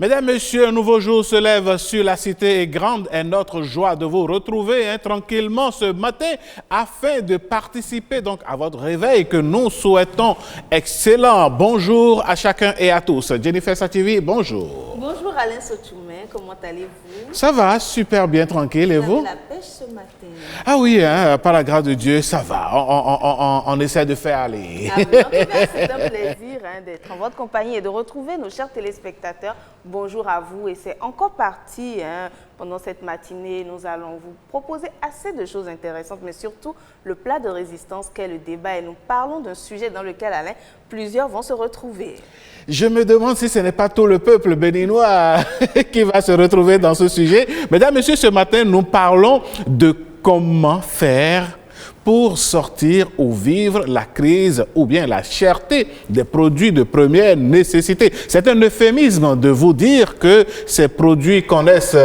Mesdames, Messieurs, un nouveau jour se lève sur la cité et grande est notre joie de vous retrouver tranquillement ce matin afin de participer donc à votre réveil que nous souhaitons excellent. Bonjour à chacun et à tous. Jennifer Sativi, bonjour. Bonjour Alain Sotoumé, comment allez-vous? Ça va, super bien, tranquille, et vous? La pêche ce matin. Ah oui, par la grâce de Dieu, ça va, on essaie de faire aller. Ah, oui, en tout cas, c'est un plaisir d'être en votre compagnie et de retrouver nos chers téléspectateurs. Bonjour à vous et c'est encore parti pendant cette matinée. Nous allons vous proposer assez de choses intéressantes, mais surtout le plat de résistance qu'est le débat. Et nous parlons d'un sujet dans lequel, Alain, plusieurs vont se retrouver. Je me demande si ce n'est pas tout le peuple béninois qui va se retrouver dans ce sujet. Mesdames, Messieurs, ce matin, nous parlons de comment faire pour sortir ou vivre la crise ou bien la cherté des produits de première nécessité. C'est un euphémisme de vous dire que ces produits connaissent,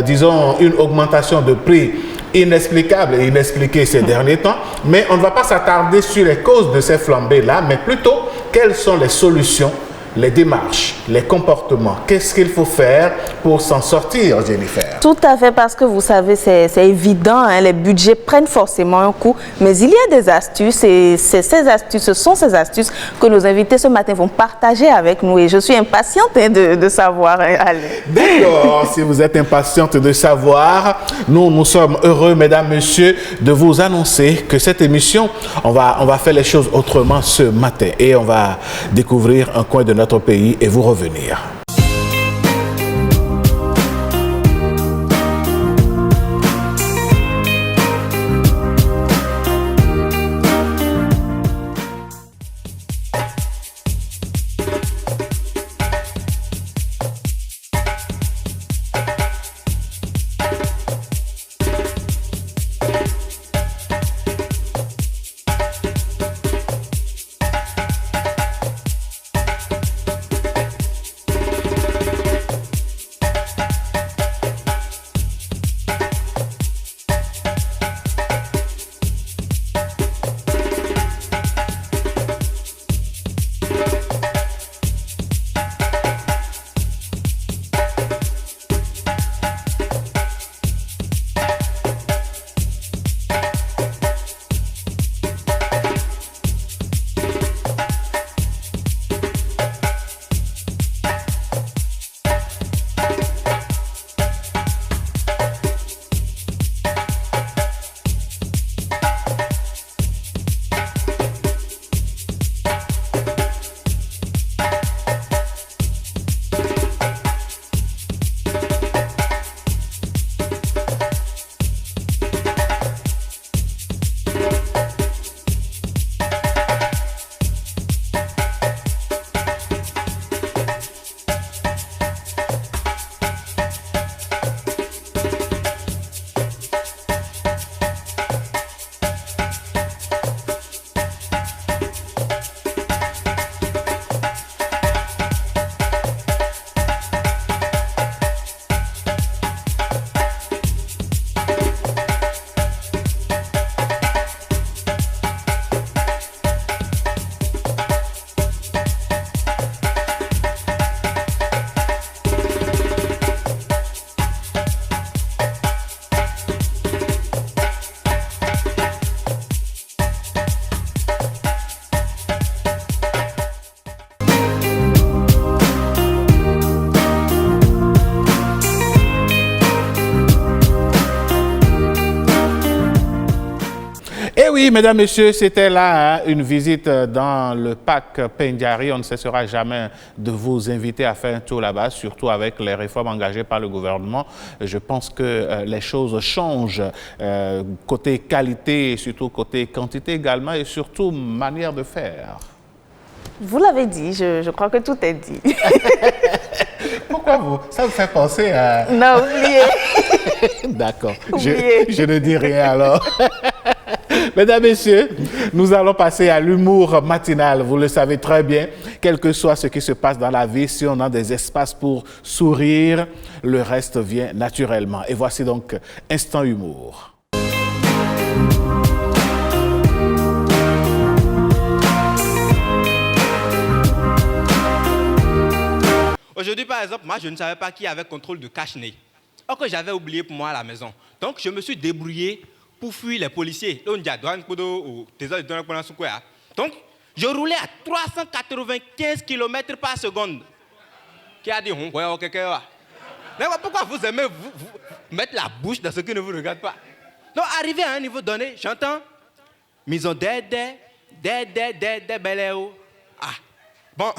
disons, une augmentation de prix inexplicable et inexpliquée ces derniers temps, mais on ne va pas s'attarder sur les causes de ces flambées-là, mais plutôt quelles sont les solutions, les démarches, les comportements. Qu'est-ce qu'il faut faire pour s'en sortir, Jennifer? Tout à fait, parce que vous savez, c'est évident, les budgets prennent forcément un coup, mais il y a des astuces et ce sont ces astuces que nos invités ce matin vont partager avec nous et je suis impatiente de savoir, Alain. D'accord, si vous êtes impatiente de savoir, nous sommes heureux, mesdames, messieurs, de vous annoncer que cette émission, on va faire les choses autrement ce matin et on va découvrir un coin de notre pays et vous revenir. Et oui, mesdames, messieurs, c'était là une visite dans le parc Pendiari. On ne cessera jamais de vous inviter à faire un tour là-bas, surtout avec les réformes engagées par le gouvernement. Je pense que les choses changent côté qualité et surtout côté quantité également et surtout manière de faire. Vous l'avez dit, je crois que tout est dit. Pourquoi vous? Ça vous fait penser à... Non, oubliez. D'accord, je ne dis rien alors. Mesdames, Messieurs, nous allons passer à l'humour matinal. Vous le savez très bien, quel que soit ce qui se passe dans la vie, si on a des espaces pour sourire, le reste vient naturellement. Et voici donc Instant Humour. Aujourd'hui, par exemple, moi, je ne savais pas qu'il y avait contrôle de cache-nez. Or que j'avais oublié pour moi à la maison. Donc, je me suis débrouillé pour fuir les policiers. Donc, je roulais à 395 km par seconde. Qui a dit, pourquoi vous aimez vous mettre la bouche dans ce qui ne vous regarde pas? Donc, arrivé à un niveau donné, j'entends, Mison Beléo. Ah, bon,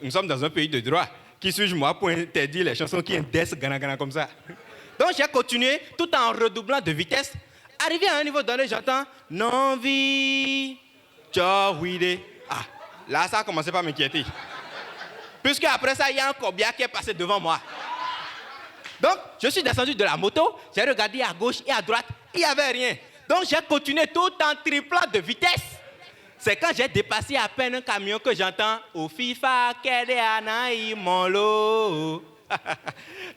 nous sommes dans un pays de droit. Qui suis-je moi pour interdire les chansons qui indexent Gana comme ça? Donc, j'ai continué tout en redoublant de vitesse. Arrivé à un niveau donné, j'entends, non vie, oui. Ah, là, ça a commencé par m'inquiéter. Puisque après ça, il y a un corbillard qui est passé devant moi. Donc, je suis descendu de la moto, j'ai regardé à gauche et à droite, il n'y avait rien. Donc, j'ai continué tout en triplant de vitesse. C'est quand j'ai dépassé à peine un camion que j'entends « Au FIFA, Kedeanaï, mon lot ».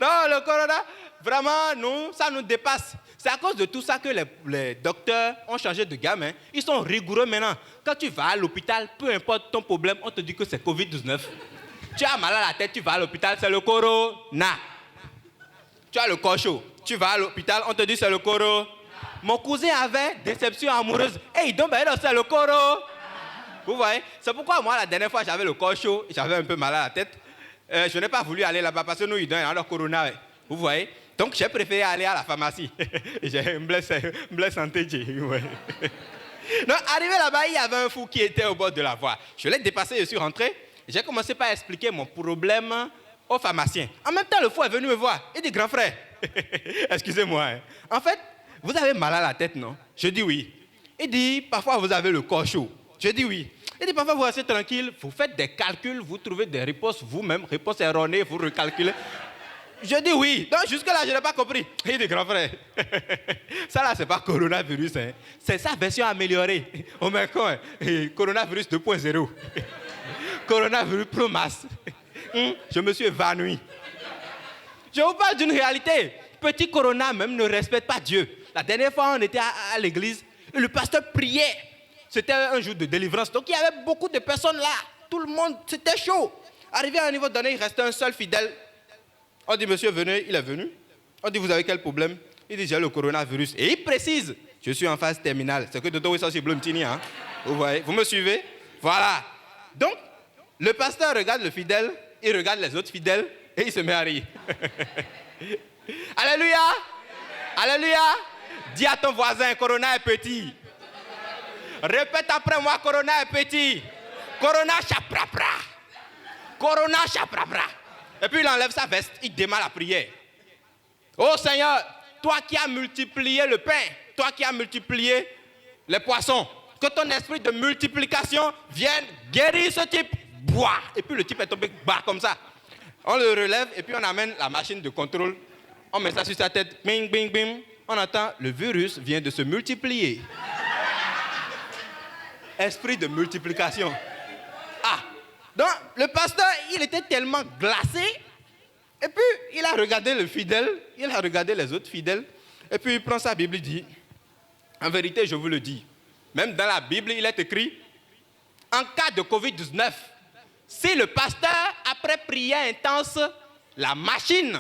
Non, le corona, vraiment, ça nous dépasse. C'est à cause de tout ça que les docteurs ont changé de gamme. Hein. Ils sont rigoureux maintenant. Quand tu vas à l'hôpital, peu importe ton problème, on te dit que c'est Covid-19. Tu as mal à la tête, tu vas à l'hôpital, c'est le corona. Tu as le corps chaud, tu vas à l'hôpital, on te dit c'est le corona. Mon cousin avait déception amoureuse. Hey, donc c'est le corona. Vous voyez? C'est pourquoi moi, la dernière fois, j'avais le corps chaud, j'avais un peu mal à la tête. Je n'ai pas voulu aller là-bas parce que nous, ils donnent le corona. Vous voyez? Donc, j'ai préféré aller à la pharmacie. J'ai un blessé santé. Ouais. Donc, arrivé là-bas, il y avait un fou qui était au bord de la voie. Je l'ai dépassé, je suis rentré. J'ai commencé par expliquer mon problème au pharmacien. En même temps, le fou est venu me voir. Il dit, grand frère, excusez-moi. Hein. En fait, vous avez mal à la tête, non? Je dis oui. Il dit, parfois, vous avez le corps chaud. Je dis oui. Il dit, parfois, vous restez tranquille, vous faites des calculs, vous trouvez des réponses vous-même, réponses erronées, vous recalculez. Je dis oui. Donc, jusque-là, je n'ai pas compris. Il dit, grand frère, ça là, c'est pas coronavirus. Hein. C'est sa version améliorée. Oh, mais quoi? Coronavirus 2.0. Coronavirus Pro Mass. Je me suis évanoui. Je vous parle d'une réalité. Petit corona même ne respecte pas Dieu. La dernière fois, on était à l'église et le pasteur priait. C'était un jour de délivrance. Donc, il y avait beaucoup de personnes là. Tout le monde, c'était chaud. Arrivé à un niveau donné, il restait un seul fidèle. On dit, monsieur, venez, il est venu. On dit, vous avez quel problème? Il dit, j'ai le coronavirus. Et il précise, je suis en phase terminale. C'est que Dodo est aussi Blumtini, hein? Vous voyez, vous me suivez? Voilà. Donc, le pasteur regarde le fidèle, il regarde les autres fidèles et il se met à rire. Alléluia! Alléluia! Dis à ton voisin, Corona est petit. Répète après moi, Corona est petit. Corona chaprapra. Corona chaprapra. Et puis il enlève sa veste, il démarre la prière. Oh Seigneur, toi qui as multiplié le pain, toi qui as multiplié les poissons, que ton esprit de multiplication vienne guérir ce type. Bois. Et puis le type est tombé bas comme ça. On le relève et puis on amène la machine de contrôle. On met ça sur sa tête. Bing, bing, bing. On entend, le virus vient de se multiplier. Esprit de multiplication. Ah. Donc, le pasteur, il était tellement glacé. Et puis, il a regardé le fidèle. Il a regardé les autres fidèles. Et puis, il prend sa Bible et dit, en vérité, je vous le dis, même dans la Bible, il est écrit, en cas de Covid-19, si le pasteur, après prière intense, la machine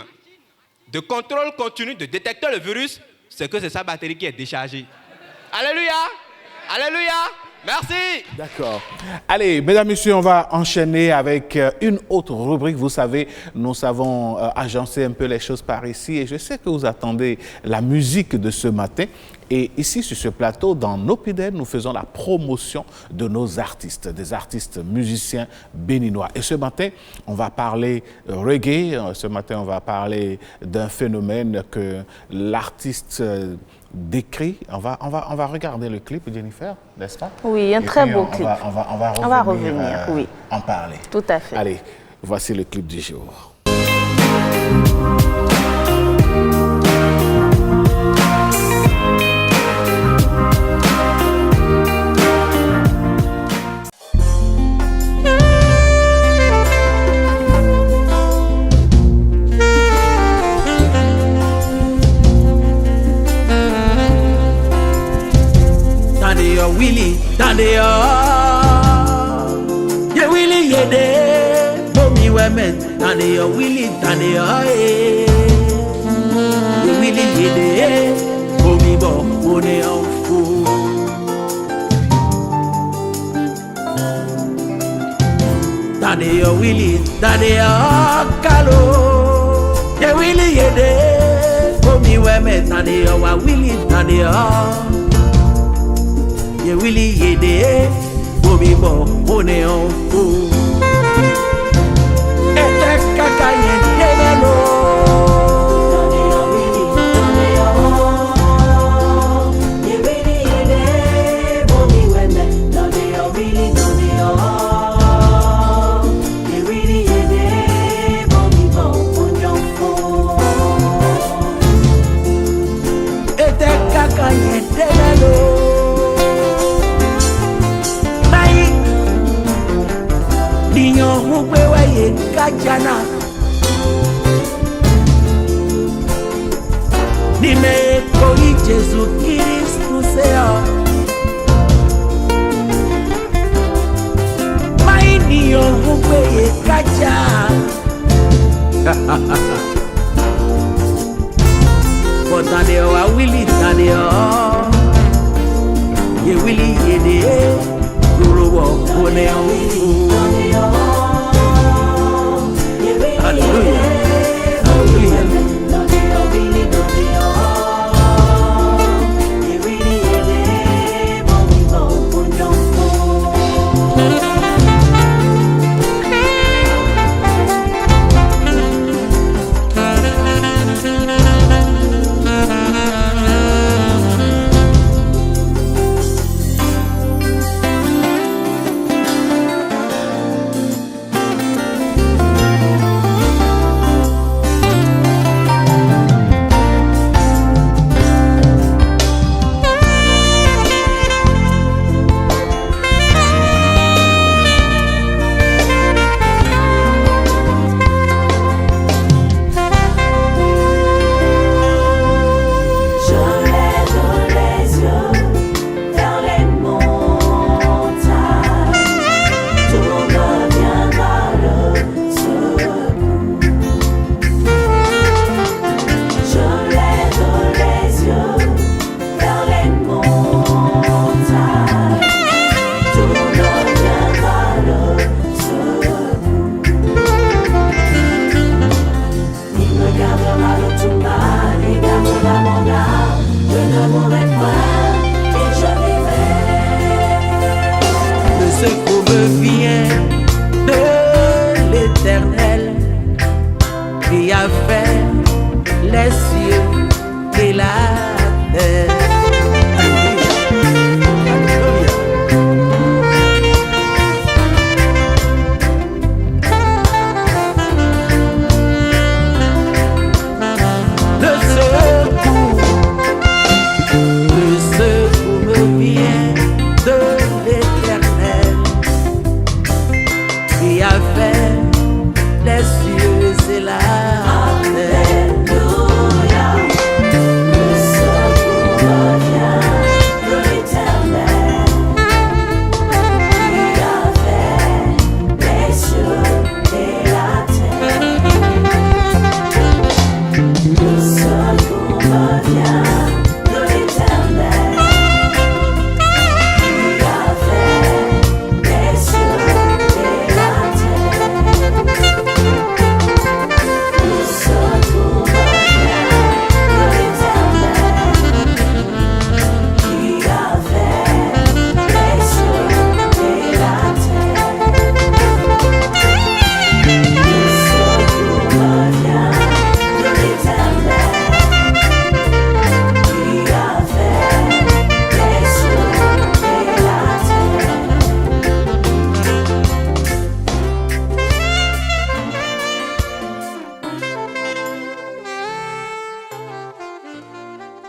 de contrôle continu de détecter le virus, c'est que c'est sa batterie qui est déchargée. Alléluia! Alléluia! Merci. D'accord. Allez, mesdames, messieurs, on va enchaîner avec une autre rubrique. Vous savez, nous savons agencer un peu les choses par ici et je sais que vous attendez la musique de ce matin. Et ici, sur ce plateau, dans Nopidel, nous faisons la promotion de nos artistes, des artistes musiciens béninois. Et ce matin, on va parler reggae. Ce matin, on va parler d'un phénomène que l'artiste décrit. On va regarder le clip, Jennifer, n'est-ce pas? Oui, un très beau clip. On va revenir oui. en parler. Tout à fait. Allez, voici le clip du jour. Willie, Dande, yeah, Willie, yeah, de, Bomi, we women, and they are willing, and they are they willing, they for me, but for they are full. That they are willing, that they are callow, they willing, they for me, women, and they are willing, and they are willing, they for me, but for they are full. Kajana nimekoi Yesu Kristo sea maini yo hukwe kaja Botane wa wili tane ye wili yede ruruwo kone Hallelujah. Hallelujah.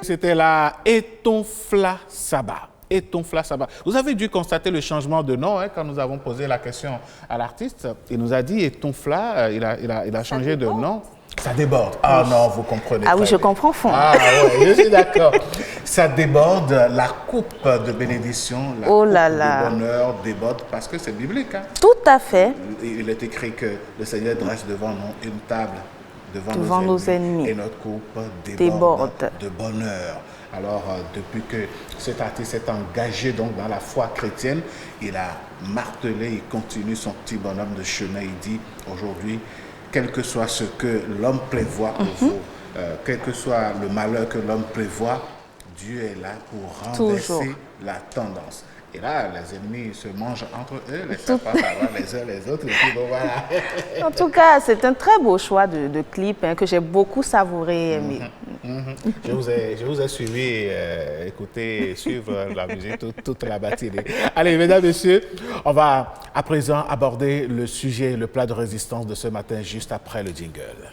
C'était la Etonfla Saba. Etonfla Saba. Vous avez dû constater le changement de nom quand nous avons posé la question à l'artiste. Il nous a dit Etonfla, il a changé de nom. Ça déborde. Ah non, vous comprenez Ah pas oui, je bien. comprends fond. Ah ouais, je suis d'accord. Ça déborde, la coupe de bénédiction, la Oh coupe là là. de bonheur déborde parce que c'est biblique. Hein. Tout à fait. Il est écrit que le Seigneur dresse devant nous une table Devant nos ennemis. et notre coupe Déborde. de bonheur. Alors, depuis que cet artiste s'est engagé donc dans la foi chrétienne, il a martelé, il continue son petit bonhomme de chemin. Il dit aujourd'hui, quel que soit ce que l'homme prévoit pour vous, quel que soit le malheur que l'homme prévoit, Dieu est là pour renverser Toujours. la tendance. Et là, les ennemis se mangent entre eux, les savent pas savoir les uns les autres. Et puis bon, voilà. En tout cas, c'est un très beau choix de clip que j'ai beaucoup savouré et aimé. Je vous ai suivi, écouter, suivre la musique toute la matinée. Allez, mesdames, messieurs, on va à présent aborder le sujet, le plat de résistance de ce matin, juste après le jingle.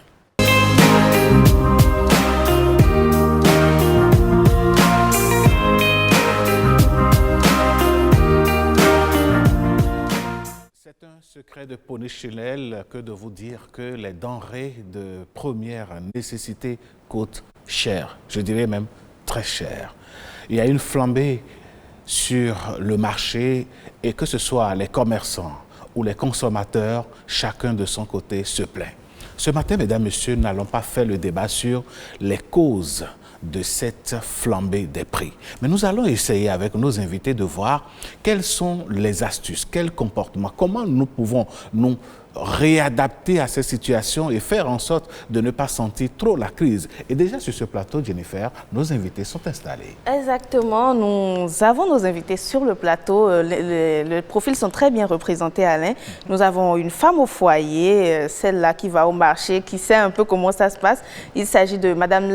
C'est un secret de Polichinelle que de vous dire que les denrées de première nécessité coûtent cher, je dirais même très cher. Il y a une flambée sur le marché et que ce soit les commerçants ou les consommateurs, chacun de son côté se plaint. Ce matin, mesdames, messieurs, nous n'allons pas faire le débat sur les causes de cette flambée des prix. Mais nous allons essayer avec nos invités de voir quelles sont les astuces, quels comportements, comment nous pouvons nous réadapter à ces situations et faire en sorte de ne pas sentir trop la crise. Et déjà sur ce plateau, Jennifer, nos invités sont installés. Exactement, nous avons nos invités sur le plateau. Les profils sont très bien représentés, Alain. Nous avons une femme au foyer, celle-là qui va au marché, qui sait un peu comment ça se passe. Il s'agit de Madame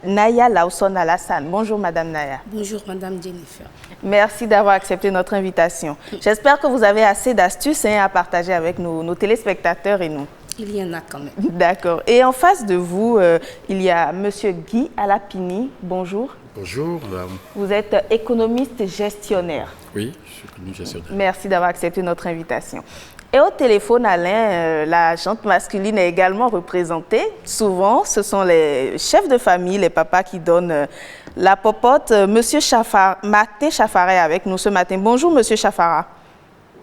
Naya Lawson Alassane. Bonjour Madame Naya. Bonjour Madame Jennifer. Merci d'avoir accepté notre invitation. J'espère que vous avez assez d'astuces à partager avec nos téléspectateurs et nous. Il y en a quand même. D'accord. Et en face de vous, il y a Monsieur Guy Alapini. Bonjour. Bonjour, madame. Vous êtes économiste gestionnaire. Oui, je suis économiste gestionnaire. Merci d'avoir accepté notre invitation. Et au téléphone, Alain, la gente masculine est également représentée. Souvent, ce sont les chefs de famille, les papas qui donnent la popote. Monsieur Martin Chaffara est avec nous ce matin. Bonjour, Monsieur Chaffara.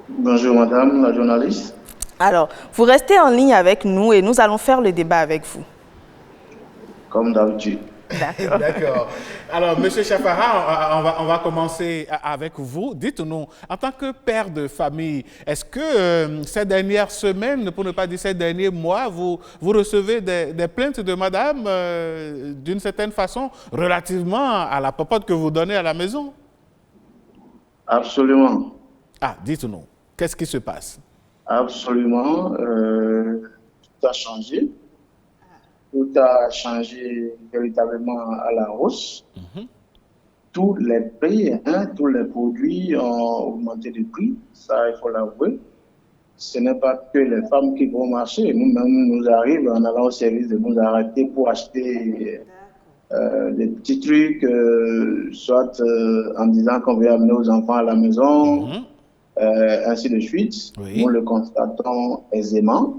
Bonjour madame la journaliste. Alors, vous restez en ligne avec nous et nous allons faire le débat avec vous. Comme d'habitude. D'accord. D'accord. Alors, Monsieur Chaffara, on va commencer avec vous. Dites-nous, en tant que père de famille, est-ce que ces dernières semaines, pour ne pas dire ces derniers mois, vous recevez des plaintes de madame d'une certaine façon relativement à la popote que vous donnez à la maison? Absolument. Ah, dites-nous, qu'est-ce qui se passe? Absolument. Tout a changé. Tout a changé véritablement à la hausse. Tous les prix, tous les produits ont augmenté de prix. Ça, il faut l'avouer. Ce n'est pas que les femmes qui vont marcher. Nous-mêmes, nous arrive en allant au service de nous arrêter pour acheter des petits trucs, soit en disant qu'on veut amener aux enfants à la maison, ainsi de suite. Oui. Nous le constatons aisément.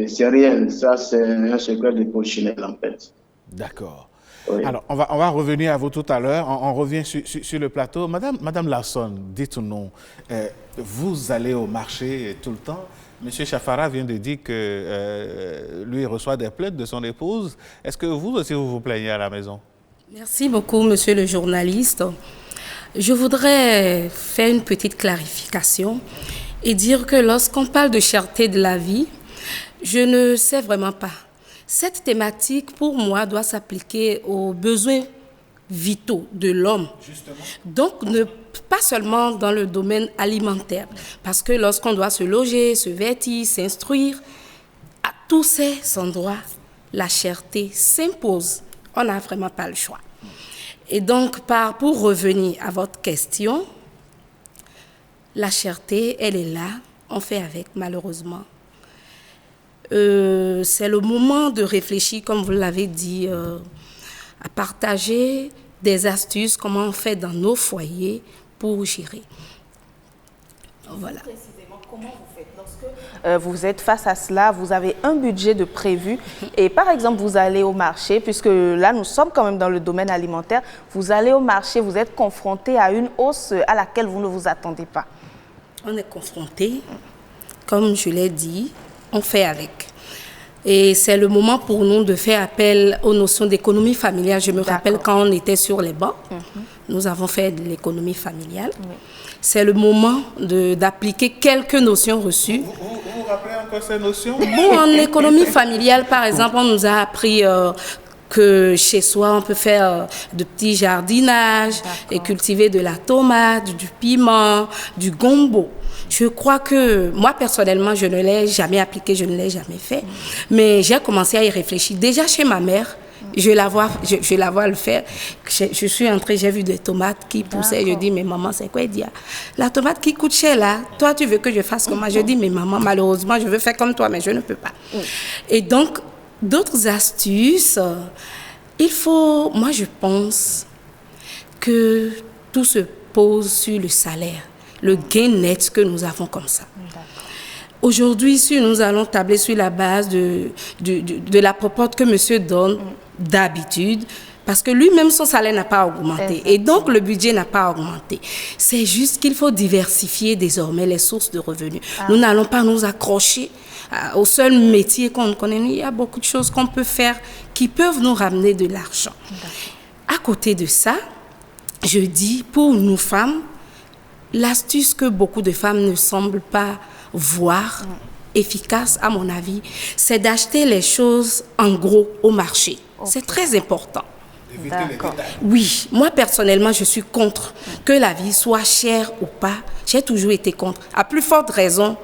C'est réel, ça c'est un secret de Polichinelle en fait. D'accord. Oui. Alors, on va revenir à vous tout à l'heure. On revient sur le plateau. Madame Lawson, dites-nous, vous allez au marché tout le temps. Monsieur Chaffara vient de dire que lui reçoit des plaintes de son épouse. Est-ce que vous aussi vous plaignez à la maison? Merci beaucoup monsieur le journaliste. Je voudrais faire une petite clarification et dire que lorsqu'on parle de cherté de la vie, je ne sais vraiment pas. Cette thématique, pour moi, doit s'appliquer aux besoins vitaux de l'homme. Donc, pas seulement dans le domaine alimentaire. Parce que lorsqu'on doit se loger, se vêtir, s'instruire, à tous ces endroits, la cherté s'impose. On n'a vraiment pas le choix. Et donc, pour revenir à votre question, la cherté, elle est là. On fait avec, malheureusement. C'est le moment de réfléchir, comme vous l'avez dit, à partager des astuces, comment on fait dans nos foyers pour gérer. Voilà. Précisément, comment vous faites lorsque vous êtes face à cela, vous avez un budget de prévu et par exemple vous allez au marché, puisque là nous sommes quand même dans le domaine alimentaire, vous allez au marché, vous êtes confronté à une hausse à laquelle vous ne vous attendez pas. On est confronté, comme je l'ai dit, on fait avec. Et c'est le moment pour nous de faire appel aux notions d'économie familiale. Je me rappelle quand on était sur les bancs, nous avons fait de l'économie familiale. Oui. C'est le moment d'appliquer quelques notions reçues. Vous rappelez encore ces notions? Bon, en économie familiale, par exemple, on nous a appris que chez soi, on peut faire de petits jardinages et cultiver de la tomate, du piment, du gombo. Je crois que moi, personnellement, je ne l'ai jamais appliqué, je ne l'ai jamais fait. Mais j'ai commencé à y réfléchir. Déjà chez ma mère, je la vois le faire. Je suis entrée, j'ai vu des tomates qui poussaient. Je dis, mais maman, c'est quoi? Elle dit, la tomate qui coûte cher là, toi, tu veux que je fasse comment? Je dis, mais maman, malheureusement, je veux faire comme toi, mais je ne peux pas. Et donc, d'autres astuces, moi, je pense que tout se pose sur le salaire, le gain net que nous avons comme ça. Aujourd'hui, si nous allons tabler sur la base de la proposte que monsieur donne d'habitude, parce que lui-même, son salaire n'a pas augmenté. Et donc, le budget n'a pas augmenté. C'est juste qu'il faut diversifier désormais les sources de revenus. Nous n'allons pas nous accrocher au seul métier qu'on connaît. Il y a beaucoup de choses qu'on peut faire qui peuvent nous ramener de l'argent. À côté de ça, je dis, pour nous femmes, l'astuce que beaucoup de femmes ne semblent pas voir efficace, à mon avis, c'est d'acheter les choses en gros au marché. C'est très important. Oui, moi personnellement, je suis contre que la vie soit chère ou pas. J'ai toujours été contre, à plus forte raison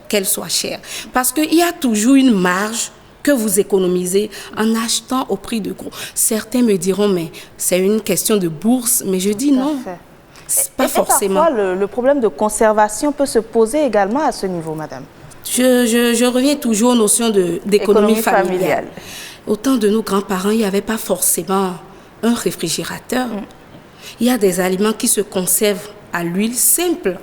qu'elle soit chère. Parce qu'il y a toujours une marge que vous économisez en achetant au prix de gros. Certains me diront, mais c'est une question de bourse. Mais je dis non. Pas forcément. Parfois, le problème de conservation peut se poser également à ce niveau, madame. Je reviens toujours aux notions d'économie familiale. Au temps de nos grands-parents, il n'y avait pas forcément un réfrigérateur. Il y a des aliments qui se conservent à l'huile simple.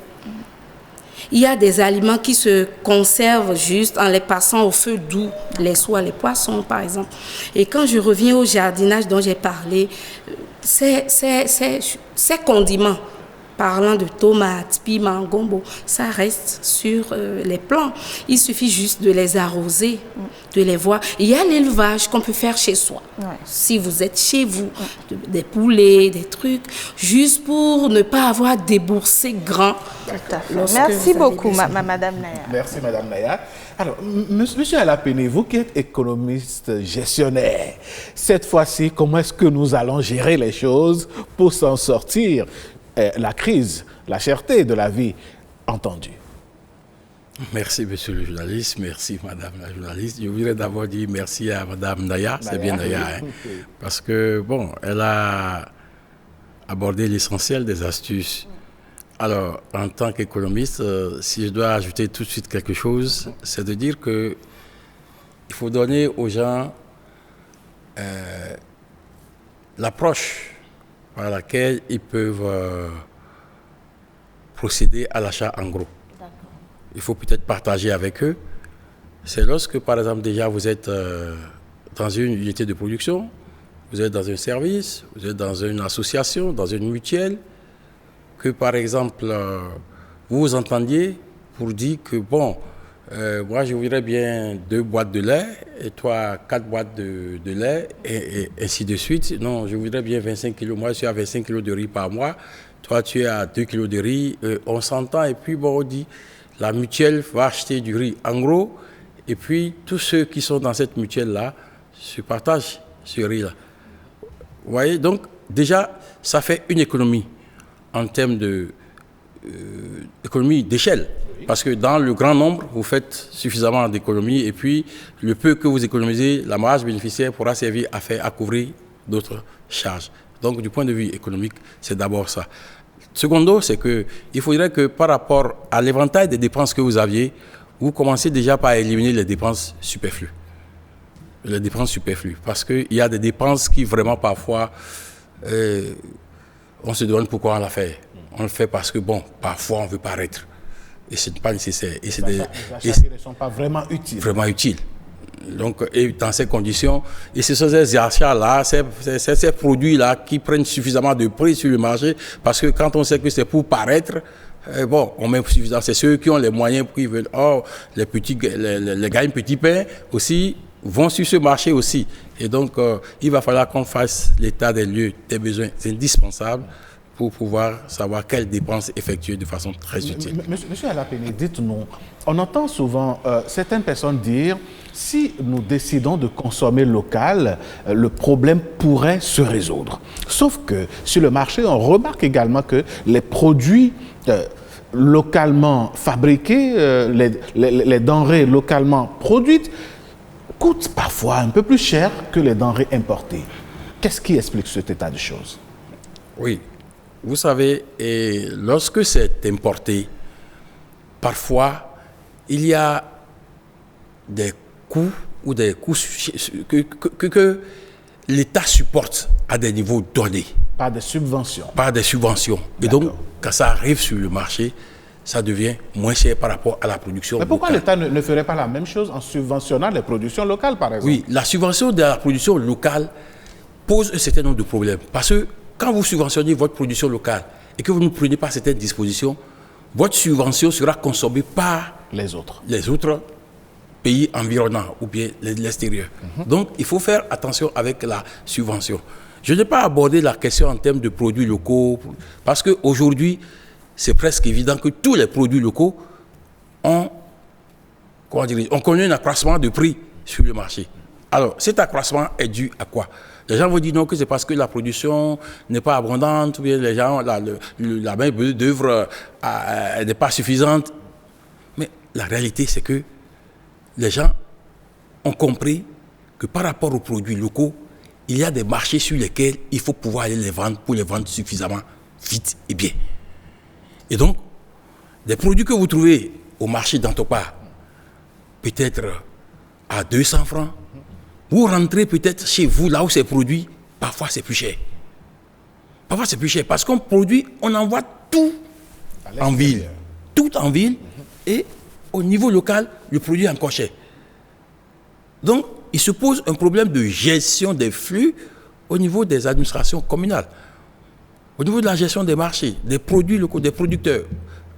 Il y a des aliments qui se conservent juste en les passant au feu doux, les soies, les poissons, par exemple. Et quand je reviens au jardinage dont j'ai parlé, ces condiments, parlant de tomates, piments, gombo, ça reste sur les plants. Il suffit juste de les arroser, de les voir. Il y a l'élevage qu'on peut faire chez soi. Si vous êtes chez vous, des poulets, des trucs, juste pour ne pas avoir déboursé grand. Merci beaucoup, Madame Naya. Merci, Madame Naya. Alors, Monsieur Alapene, vous qui êtes économiste gestionnaire, cette fois-ci, comment est-ce que nous allons gérer les choses pour s'en sortir? La crise, la cherté de la vie entendue. Merci, monsieur le journaliste. Merci, madame la journaliste. Je voudrais d'abord dire merci à madame Naya. C'est bien Naya, hein, parce que, bon, elle a abordé l'essentiel des astuces. Alors, en tant qu'économiste, si je dois ajouter tout de suite quelque chose, c'est de dire que il faut donner aux gens l'approche par laquelle ils peuvent procéder à l'achat en gros. Il faut peut-être partager avec eux. C'est lorsque, par exemple, déjà vous êtes dans une unité de production, vous êtes dans un service, vous êtes dans une association, dans une mutuelle, que, par exemple, vous vous entendiez pour dire que, bon, moi, je voudrais bien 2 boîtes de lait, et toi, 4 boîtes de lait, et ainsi de suite. Non, je voudrais bien 25 kilos. Moi, je suis à 25 kilos de riz par mois. Toi, tu es à 2 kilos de riz. On s'entend, et puis, bon, on dit, la mutuelle va acheter du riz en gros, et puis, tous ceux qui sont dans cette mutuelle-là se partagent ce riz-là. Vous voyez, donc, déjà, ça fait une économie en termes d'économie d'échelle. Parce que dans le grand nombre, vous faites suffisamment d'économies et puis le peu que vous économisez, la marge bénéficiaire pourra servir à couvrir d'autres charges. Donc du point de vue économique, c'est d'abord ça. Secondo, c'est qu'il faudrait que par rapport à l'éventail des dépenses que vous aviez, vous commencez déjà par éliminer les dépenses superflues. Les dépenses superflues. Parce qu'il y a des dépenses qui vraiment parfois, on se demande pourquoi on l'a fait. On le fait parce que, bon, parfois on veut paraître. Et ce n'est pas nécessaire. Et c'est des achats qui ne sont pas vraiment utiles. Vraiment utiles. Donc, et dans ces conditions, et ce sont ces achats-là, ces produits-là qui prennent suffisamment de prix sur le marché, parce que quand on sait que c'est pour paraître, bon, on met suffisamment. C'est ceux qui ont les moyens qui veulent, les gagnent petit pain aussi, vont sur ce marché aussi. Et donc, il va falloir qu'on fasse l'état des lieux, des besoins indispensables pour pouvoir savoir quelles dépenses effectuer de façon très utile. Monsieur Alapene, dites-nous, on entend souvent certaines personnes dire si nous décidons de consommer local, le problème pourrait se résoudre. Sauf que sur le marché, on remarque également que les produits localement fabriqués, les denrées localement produites, coûtent parfois un peu plus cher que les denrées importées. Qu'est-ce qui explique cet état de choses? Oui. Vous savez, et lorsque c'est importé, parfois, il y a des coûts ou des coûts que l'État supporte à des niveaux donnés. Par des subventions. Par des subventions. Et donc, quand ça arrive sur le marché, ça devient moins cher par rapport à la production locale. Mais pourquoi l'État ne ferait pas la même chose en subventionnant les productions locales, par exemple? Oui, la subvention de la production locale pose un certain nombre de problèmes. Parce que quand vous subventionnez votre production locale et que vous ne prenez pas certaines dispositions, votre subvention sera consommée par les autres pays environnants ou bien l'extérieur. Donc, il faut faire attention avec la subvention. Je n'ai pas abordé la question en termes de produits locaux parce qu'aujourd'hui, c'est presque évident que tous les produits locaux ont connu un accroissement de prix sur le marché. Alors, cet accroissement est dû à quoi? Les gens vont dire non, que c'est parce que la production n'est pas abondante, ou bien les gens, la main d'œuvre n'est pas suffisante. Mais la réalité, c'est que les gens ont compris que par rapport aux produits locaux, il y a des marchés sur lesquels il faut pouvoir aller les vendre pour les vendre suffisamment vite et bien. Et donc, des produits que vous trouvez au marché d'Antopa, peut-être à 200 francs, vous rentrez peut-être chez vous, là où c'est produit, parfois c'est plus cher. Parfois c'est plus cher parce qu'on produit, on envoie tout en ville. Tout en ville et au niveau local, le produit est encore cher. Donc, il se pose un problème de gestion des flux au niveau des administrations communales. Au niveau de la gestion des marchés, des produits locaux, des producteurs.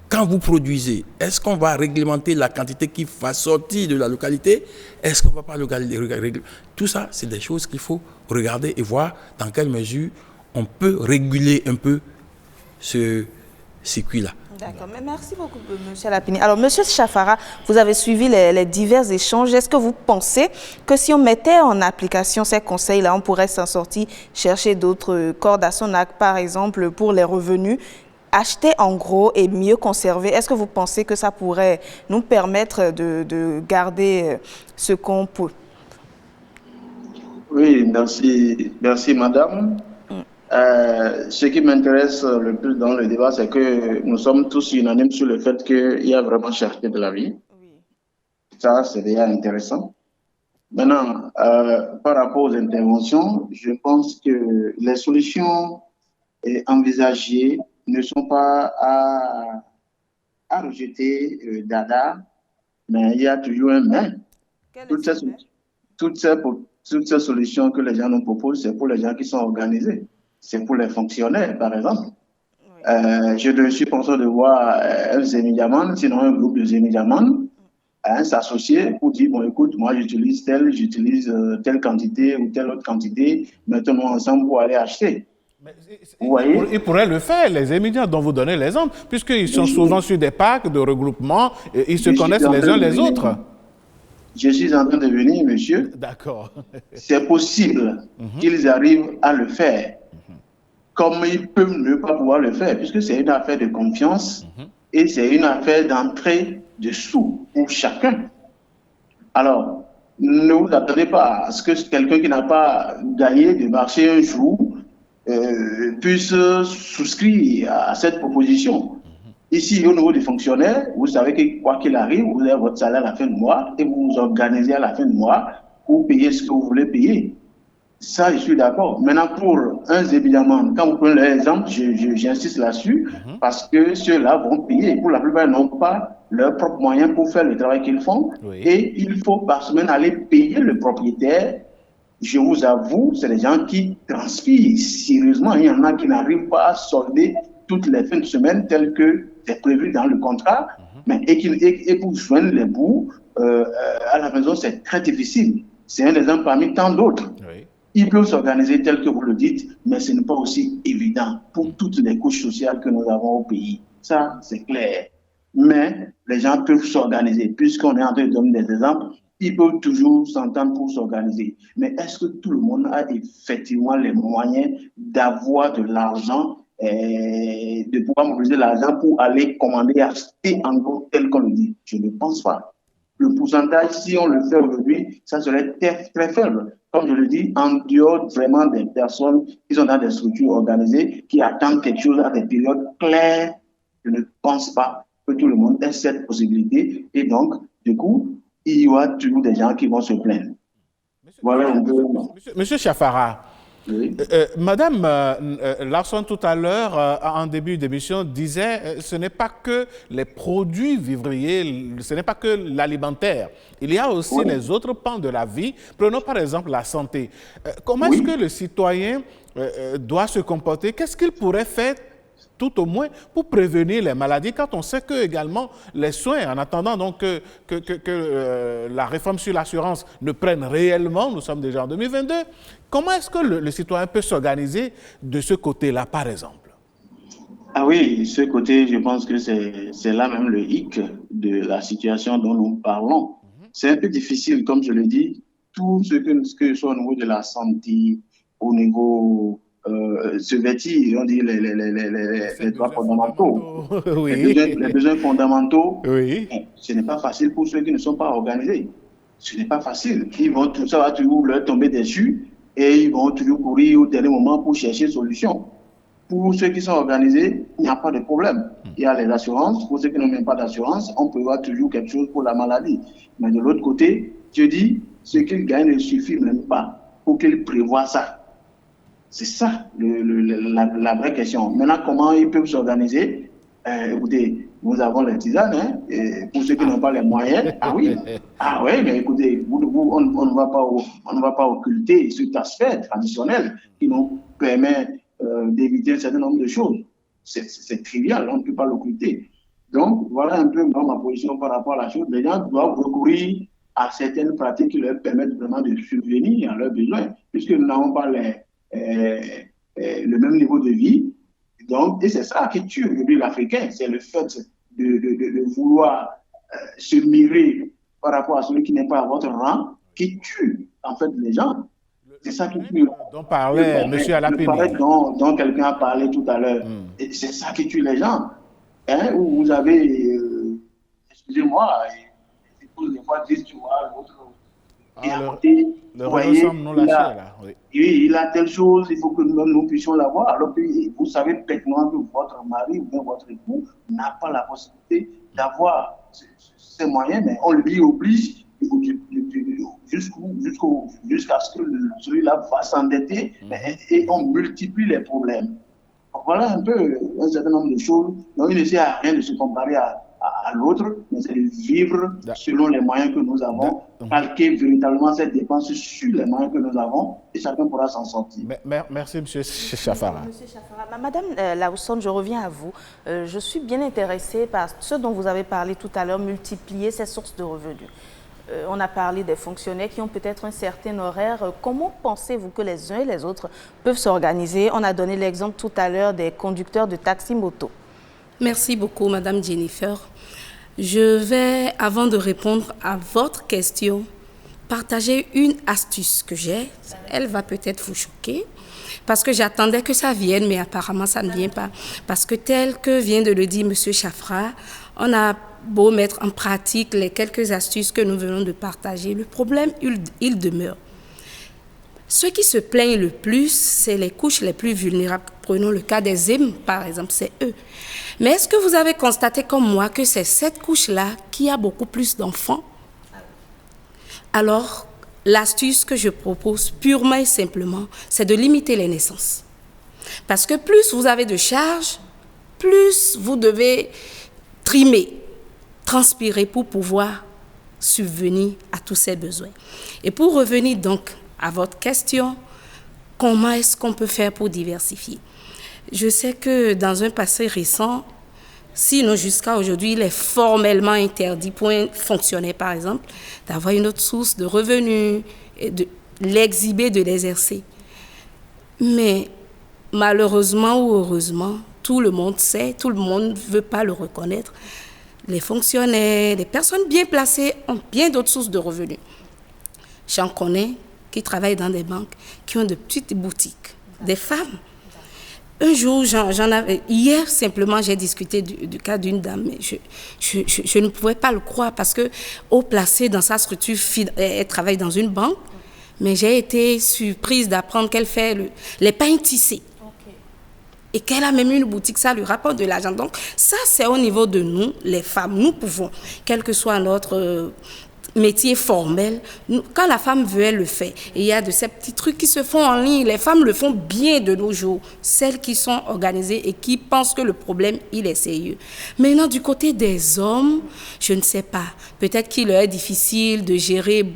Quand vous produisez, est-ce qu'on va réglementer la quantité qui va sortir de la localité? Est-ce qu'on ne va pas réglementer? Tout ça, c'est des choses qu'il faut regarder et voir dans quelle mesure on peut réguler un peu ce circuit-là. D'accord, mais merci beaucoup, M. Alapene. Alors, M. Chafara, vous avez suivi les divers échanges. Est-ce que vous pensez que si on mettait en application ces conseils-là, on pourrait s'en sortir, chercher d'autres cordes à son arc, par exemple, pour les revenus, acheter en gros et mieux conserver? Est-ce que vous pensez que ça pourrait nous permettre de garder ce qu'on peut? Oui, merci madame. Ce qui m'intéresse le plus dans le débat, c'est que nous sommes tous unanimes sur le fait qu'il y a vraiment cherté de la vie. Oui. Ça, c'est déjà intéressant. Maintenant, par rapport aux interventions, je pense que les solutions envisagées ne sont pas à rejeter dada, mais il y a toujours un mais. Toutes ces solutions que les gens nous proposent, c'est pour les gens qui sont organisés. C'est pour les fonctionnaires, par exemple. Oui. Je ne suis pas en train de voir un Zémidiaman, sinon un groupe de Zémidiaman, s'associer pour dire, bon, écoute, moi j'utilise telle quantité ou telle autre quantité, mettons-nous ensemble pour aller acheter. Vous voyez? Ils pourraient le faire, les émigrants dont vous donnez l'exemple, puisqu'ils sont souvent sur des packs de regroupement, et ils se connaissent les uns les autres. Je suis en train de venir, monsieur. D'accord. C'est possible qu'ils arrivent à le faire, comme ils peuvent ne pas pouvoir le faire, puisque c'est une affaire de confiance et c'est une affaire d'entrée de sous pour chacun. Alors, ne vous attendez pas à ce que quelqu'un qui n'a pas gagné de marché un jour puisse souscrire à cette proposition. Ici, au niveau des fonctionnaires, vous savez que quoi qu'il arrive, vous avez votre salaire à la fin de mois et vous vous organisez à la fin de mois pour payer ce que vous voulez payer. Ça, je suis d'accord. Maintenant, pour un Zébidiaman, quand vous prenez l'exemple, j'insiste là-dessus, parce que ceux-là vont payer. Pour la plupart, ils n'ont pas leurs propres moyens pour faire le travail qu'ils font. Oui. Et il faut par semaine aller payer le propriétaire. Je vous avoue, c'est des gens qui transpirent sérieusement. Il y en a qui n'arrivent pas à solder toutes les fins de semaine telles que c'est prévu dans le contrat. Mais, et pour joindre les bouts à la maison, c'est très difficile. C'est un exemple parmi tant d'autres. Oui. Ils peuvent s'organiser tel que vous le dites, mais ce n'est pas aussi évident pour toutes les couches sociales que nous avons au pays. Ça, c'est clair. Mais les gens peuvent s'organiser. Puisqu'on est en train de donner des exemples, ils peuvent toujours s'entendre pour s'organiser. Mais est-ce que tout le monde a effectivement les moyens d'avoir de l'argent, de pouvoir mobiliser l'argent pour aller commander, acheter en gros tel qu'on le dit? Je ne pense pas. Le pourcentage, si on le fait aujourd'hui, ça serait très, très faible. Comme je le dis, en dehors vraiment des personnes qui sont dans des structures organisées, qui attendent quelque chose à des périodes claires, je ne pense pas que tout le monde ait cette possibilité. Et donc, du coup, il y aura toujours des gens qui vont se plaindre. Voilà un peu. Monsieur Chafara, Oui. Madame Larsson tout à l'heure, en début d'émission, disait ce n'est pas que les produits vivriers, ce n'est pas que l'alimentaire. Il y a aussi Oui. les autres pans de la vie. Prenons par exemple la santé. Comment est-ce que le citoyen doit se comporter? Qu'est-ce qu'il pourrait faire tout au moins pour prévenir les maladies, quand on sait que également les soins, en attendant donc que la réforme sur l'assurance ne prenne réellement, nous sommes déjà en 2022, comment est-ce que le citoyen peut s'organiser de ce côté-là, par exemple? Ah oui, ce côté, je pense que c'est là même le hic de la situation dont nous parlons. C'est un peu difficile, comme je le dis, tout ce que soit au niveau de la santé, au niveau se vêtir, on dit les droits fondamentaux, Oui. les besoins fondamentaux. Oui. Ce n'est pas facile pour ceux qui ne sont pas organisés. Ce n'est pas facile. Tout ça va toujours leur tomber dessus et ils vont toujours courir au dernier moment pour chercher solution. Pour ceux qui sont organisés, il n'y a pas de problème. Il y a les assurances. Pour ceux qui n'ont même pas d'assurance, on peut voir toujours quelque chose pour la maladie. Mais de l'autre côté, je dis, ce qu'ils gagnent ne suffit même pas pour qu'ils prévoient ça. C'est ça la vraie question. Maintenant, comment ils peuvent s'organiser? Écoutez, nous avons les tisanes, hein, et pour ceux qui n'ont pas les moyens. Ah oui, mais écoutez, on ne va pas occulter cet aspect traditionnel qui nous permet d'éviter un certain nombre de choses. C'est trivial, on ne peut pas l'occulter. Donc, voilà un peu ma position par rapport à la chose. Les gens doivent recourir à certaines pratiques qui leur permettent vraiment de subvenir à leurs besoins, puisque nous n'avons pas le même niveau de vie. Donc, et c'est ça qui tue aujourd'hui l'Africain, c'est le fait de vouloir se mirer par rapport à celui qui n'est pas à votre rang, qui tue en fait les gens. C'est ça qui tue. Dont parlait M. Alapini. Dont quelqu'un a parlé tout à l'heure. Et c'est ça qui tue les gens. Hein, où vous avez, excusez-moi, des fois disent, tu vois, l'autre. Le ressemble non lâché, là. Oui. Il a telle chose, il faut que nous puissions l'avoir. Alors que vous savez pertinemment que votre mari ou bien votre époux n'a pas la possibilité d'avoir ces moyens, mais on lui oblige jusqu'à ce que celui-là va s'endetter et on multiplie les problèmes. Voilà un peu un certain nombre de choses. Donc il ne sert à rien de se comparer à l'autre, mais c'est de vivre selon les moyens que nous avons, calquer véritablement cette dépense sur les moyens que nous avons, et chacun pourra s'en sortir. Merci, M. Chafara. Monsieur Chafara. Madame Larsson, je reviens à vous. Je suis bien intéressée par ce dont vous avez parlé tout à l'heure, multiplier ces sources de revenus. On a parlé des fonctionnaires qui ont peut-être un certain horaire. Comment pensez-vous que les uns et les autres peuvent s'organiser? On a donné l'exemple tout à l'heure des conducteurs de taxi-moto. Merci beaucoup, Madame Jennifer. Je vais, avant de répondre à votre question, partager une astuce que j'ai. Elle va peut-être vous choquer, parce que j'attendais que ça vienne, mais apparemment, ça ne vient pas. Parce que tel que vient de le dire M. Chafra, on a beau mettre en pratique les quelques astuces que nous venons de partager, le problème, il demeure. Ceux qui se plaignent le plus, c'est les couches les plus vulnérables. Prenons le cas des EM, par exemple, c'est eux. Mais est-ce que vous avez constaté comme moi que c'est cette couche-là qui a beaucoup plus d'enfants? Alors, l'astuce que je propose purement et simplement, c'est de limiter les naissances. Parce que plus vous avez de charges, plus vous devez trimer transpirer pour pouvoir subvenir à tous ces besoins. Et pour revenir donc à votre question, comment est-ce qu'on peut faire pour diversifier? Je sais que dans un passé récent, sinon jusqu'à aujourd'hui, il est formellement interdit pour un fonctionnaire, par exemple, d'avoir une autre source de revenus, et de l'exhiber, de l'exercer. Mais malheureusement ou heureusement, tout le monde sait, tout le monde ne veut pas le reconnaître. Les fonctionnaires, les personnes bien placées ont bien d'autres sources de revenus. J'en connais qui travaillent dans des banques, qui ont de petites boutiques, des femmes. Un jour, hier simplement, j'ai discuté du cas d'une dame, mais je ne pouvais pas le croire parce que, haut placée dans sa structure, elle travaille dans une banque, mais j'ai été surprise d'apprendre qu'elle fait les pains tissés. Et qu'elle a même une boutique, ça lui rapporte de l'argent. Donc, ça, c'est au niveau de nous, les femmes. Nous pouvons, quel que soit notre métier formel, quand la femme veut, elle le fait. Et il y a de ces petits trucs qui se font en ligne. Les femmes le font bien de nos jours. Celles qui sont organisées et qui pensent que le problème, il est sérieux. Maintenant, du côté des hommes, je ne sais pas. Peut-être qu'il leur est difficile de gérer.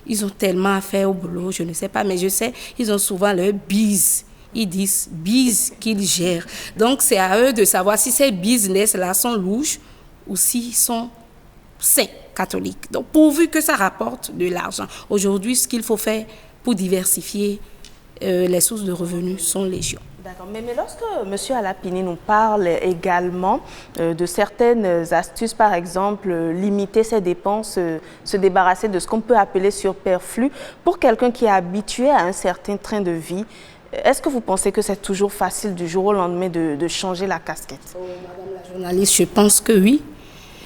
Ils ont tellement à faire au boulot, je ne sais pas. Mais je sais, ils ont souvent leur bise. Ils disent bise qu'ils gèrent. Donc, c'est à eux de savoir si ces business-là sont louches ou s'ils sont sains, catholiques. Donc, pourvu que ça rapporte de l'argent. Aujourd'hui, ce qu'il faut faire pour diversifier les sources de revenus sont légion. D'accord. Mais lorsque M. Alapini nous parle également de certaines astuces, par exemple, limiter ses dépenses, se débarrasser de ce qu'on peut appeler superflu, pour quelqu'un qui est habitué à un certain train de vie, est-ce que vous pensez que c'est toujours facile du jour au lendemain de changer la casquette? Madame la journaliste, je pense que oui.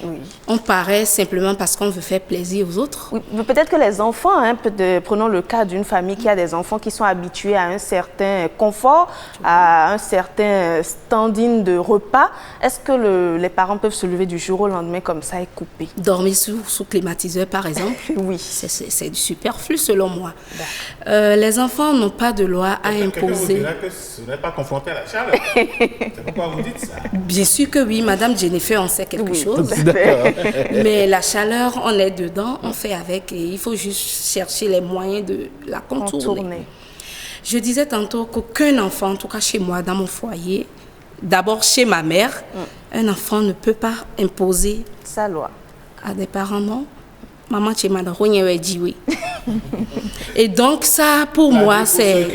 Oui. On paraît simplement parce qu'on veut faire plaisir aux autres. Oui, peut-être que les enfants, prenons le cas d'une famille qui a des enfants qui sont habitués à un certain confort, à un certain standing de repas. Est-ce que les parents peuvent se lever du jour au lendemain comme ça et couper? Dormir sous climatiseur, par exemple. Oui. C'est du superflu, selon moi. Les enfants n'ont pas de loi à imposer. Vous que ce n'est pas confronté à la chaleur. C'est pourquoi vous dites ça. Bien sûr que oui, Madame Jennifer, on sait quelque chose. Mais la chaleur, on est dedans, on fait avec et il faut juste chercher les moyens de la contourner. Je disais tantôt qu'aucun enfant, en tout cas chez moi, dans mon foyer, d'abord chez ma mère, un enfant ne peut pas imposer sa loi à des parents, non. Maman, tu m'as dit oui. Et donc ça, pour moi, c'est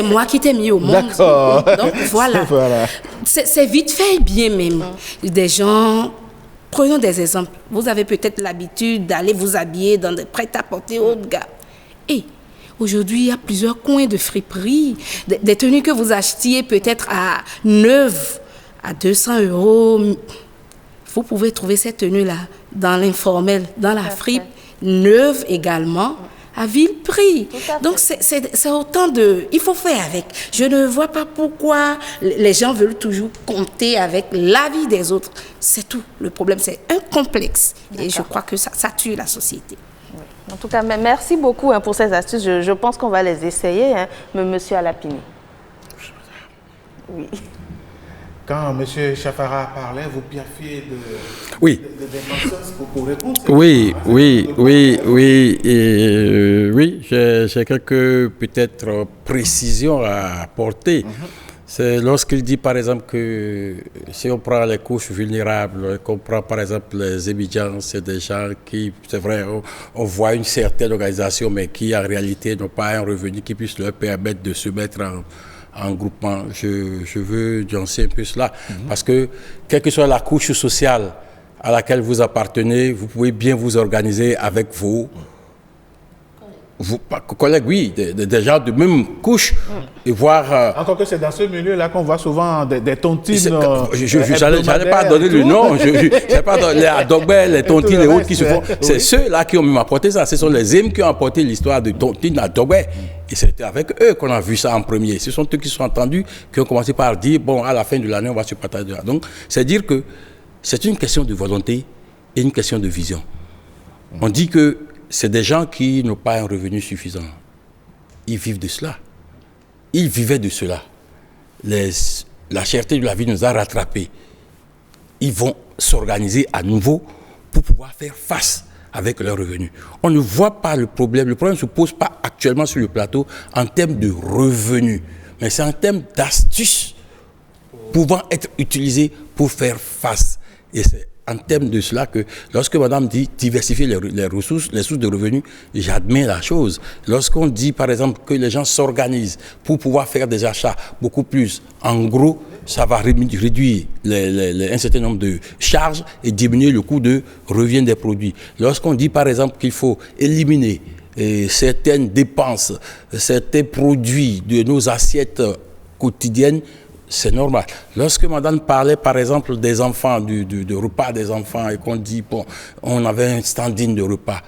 moi qui t'ai mis au monde. D'accord. Donc voilà. C'est vite fait bien même. Des gens... Prenons des exemples. Vous avez peut-être l'habitude d'aller vous habiller dans des prêt-à-porter haut de gamme. Et aujourd'hui, il y a plusieurs coins de friperie, des tenues que vous achetiez peut-être à 9, à 200 €. Vous pouvez trouver ces tenues-là dans l'informel, dans la fripe, neuve également, à vil prix. Donc, c'est autant de... Il faut faire avec. Je ne vois pas pourquoi les gens veulent toujours compter avec l'avis des autres. C'est tout. Le problème, c'est un complexe. Et je crois que ça tue la société. Oui. En tout cas, merci beaucoup pour ces astuces. Je pense qu'on va les essayer, Monsieur Alapini. Oui. Quand M. Chafara parlait, vous piaffiez de penseurs pour répondre. Oui, j'ai quelques peut-être précisions à apporter. C'est lorsqu'il dit par exemple que si on prend les couches vulnérables, qu'on prend par exemple les étudiants, c'est des gens qui, c'est vrai, on voit une certaine organisation, mais qui en réalité n'ont pas un revenu qui puisse leur permettre de se mettre en groupement. Je veux nuancer un peu cela, parce que quelle que soit la couche sociale à laquelle vous appartenez, vous pouvez bien vous organiser avec vos collègues, oui, des gens de même couche, et voir... Encore que c'est dans ce milieu-là qu'on voit souvent des tontines... J'allais pas donner le nom, j'allais pas donner les Adogbe, les tontines et autres qui se font... C'est ceux-là qui ont même apporté ça, ce sont les Zim qui ont apporté l'histoire de tontines Adogbe. Et c'était avec eux qu'on a vu ça en premier. Ce sont eux qui se sont entendus, qui ont commencé par dire, bon, à la fin de l'année, on va se partager. Donc, c'est dire que c'est une question de volonté et une question de vision. On dit que c'est des gens qui n'ont pas un revenu suffisant. Ils vivent de cela. Ils vivaient de cela. La cherté de la vie nous a rattrapés. Ils vont s'organiser à nouveau pour pouvoir faire face avec leurs revenus. On ne voit pas le problème. Le problème ne se pose pas actuellement sur le plateau en termes de revenus, mais c'est en termes d'astuces pouvant être utilisées pour faire face. Et c'est en termes de cela que lorsque madame dit diversifier les ressources, les sources de revenus, j'admets la chose. Lorsqu'on dit par exemple que les gens s'organisent pour pouvoir faire des achats beaucoup plus en gros, ça va réduire un certain nombre de charges et diminuer le coût de revient des produits. Lorsqu'on dit par exemple qu'il faut éliminer certaines dépenses, certains produits de nos assiettes quotidiennes, c'est normal. Lorsque madame parlait par exemple des enfants, de repas des enfants et qu'on dit, bon, on avait un standing de repas,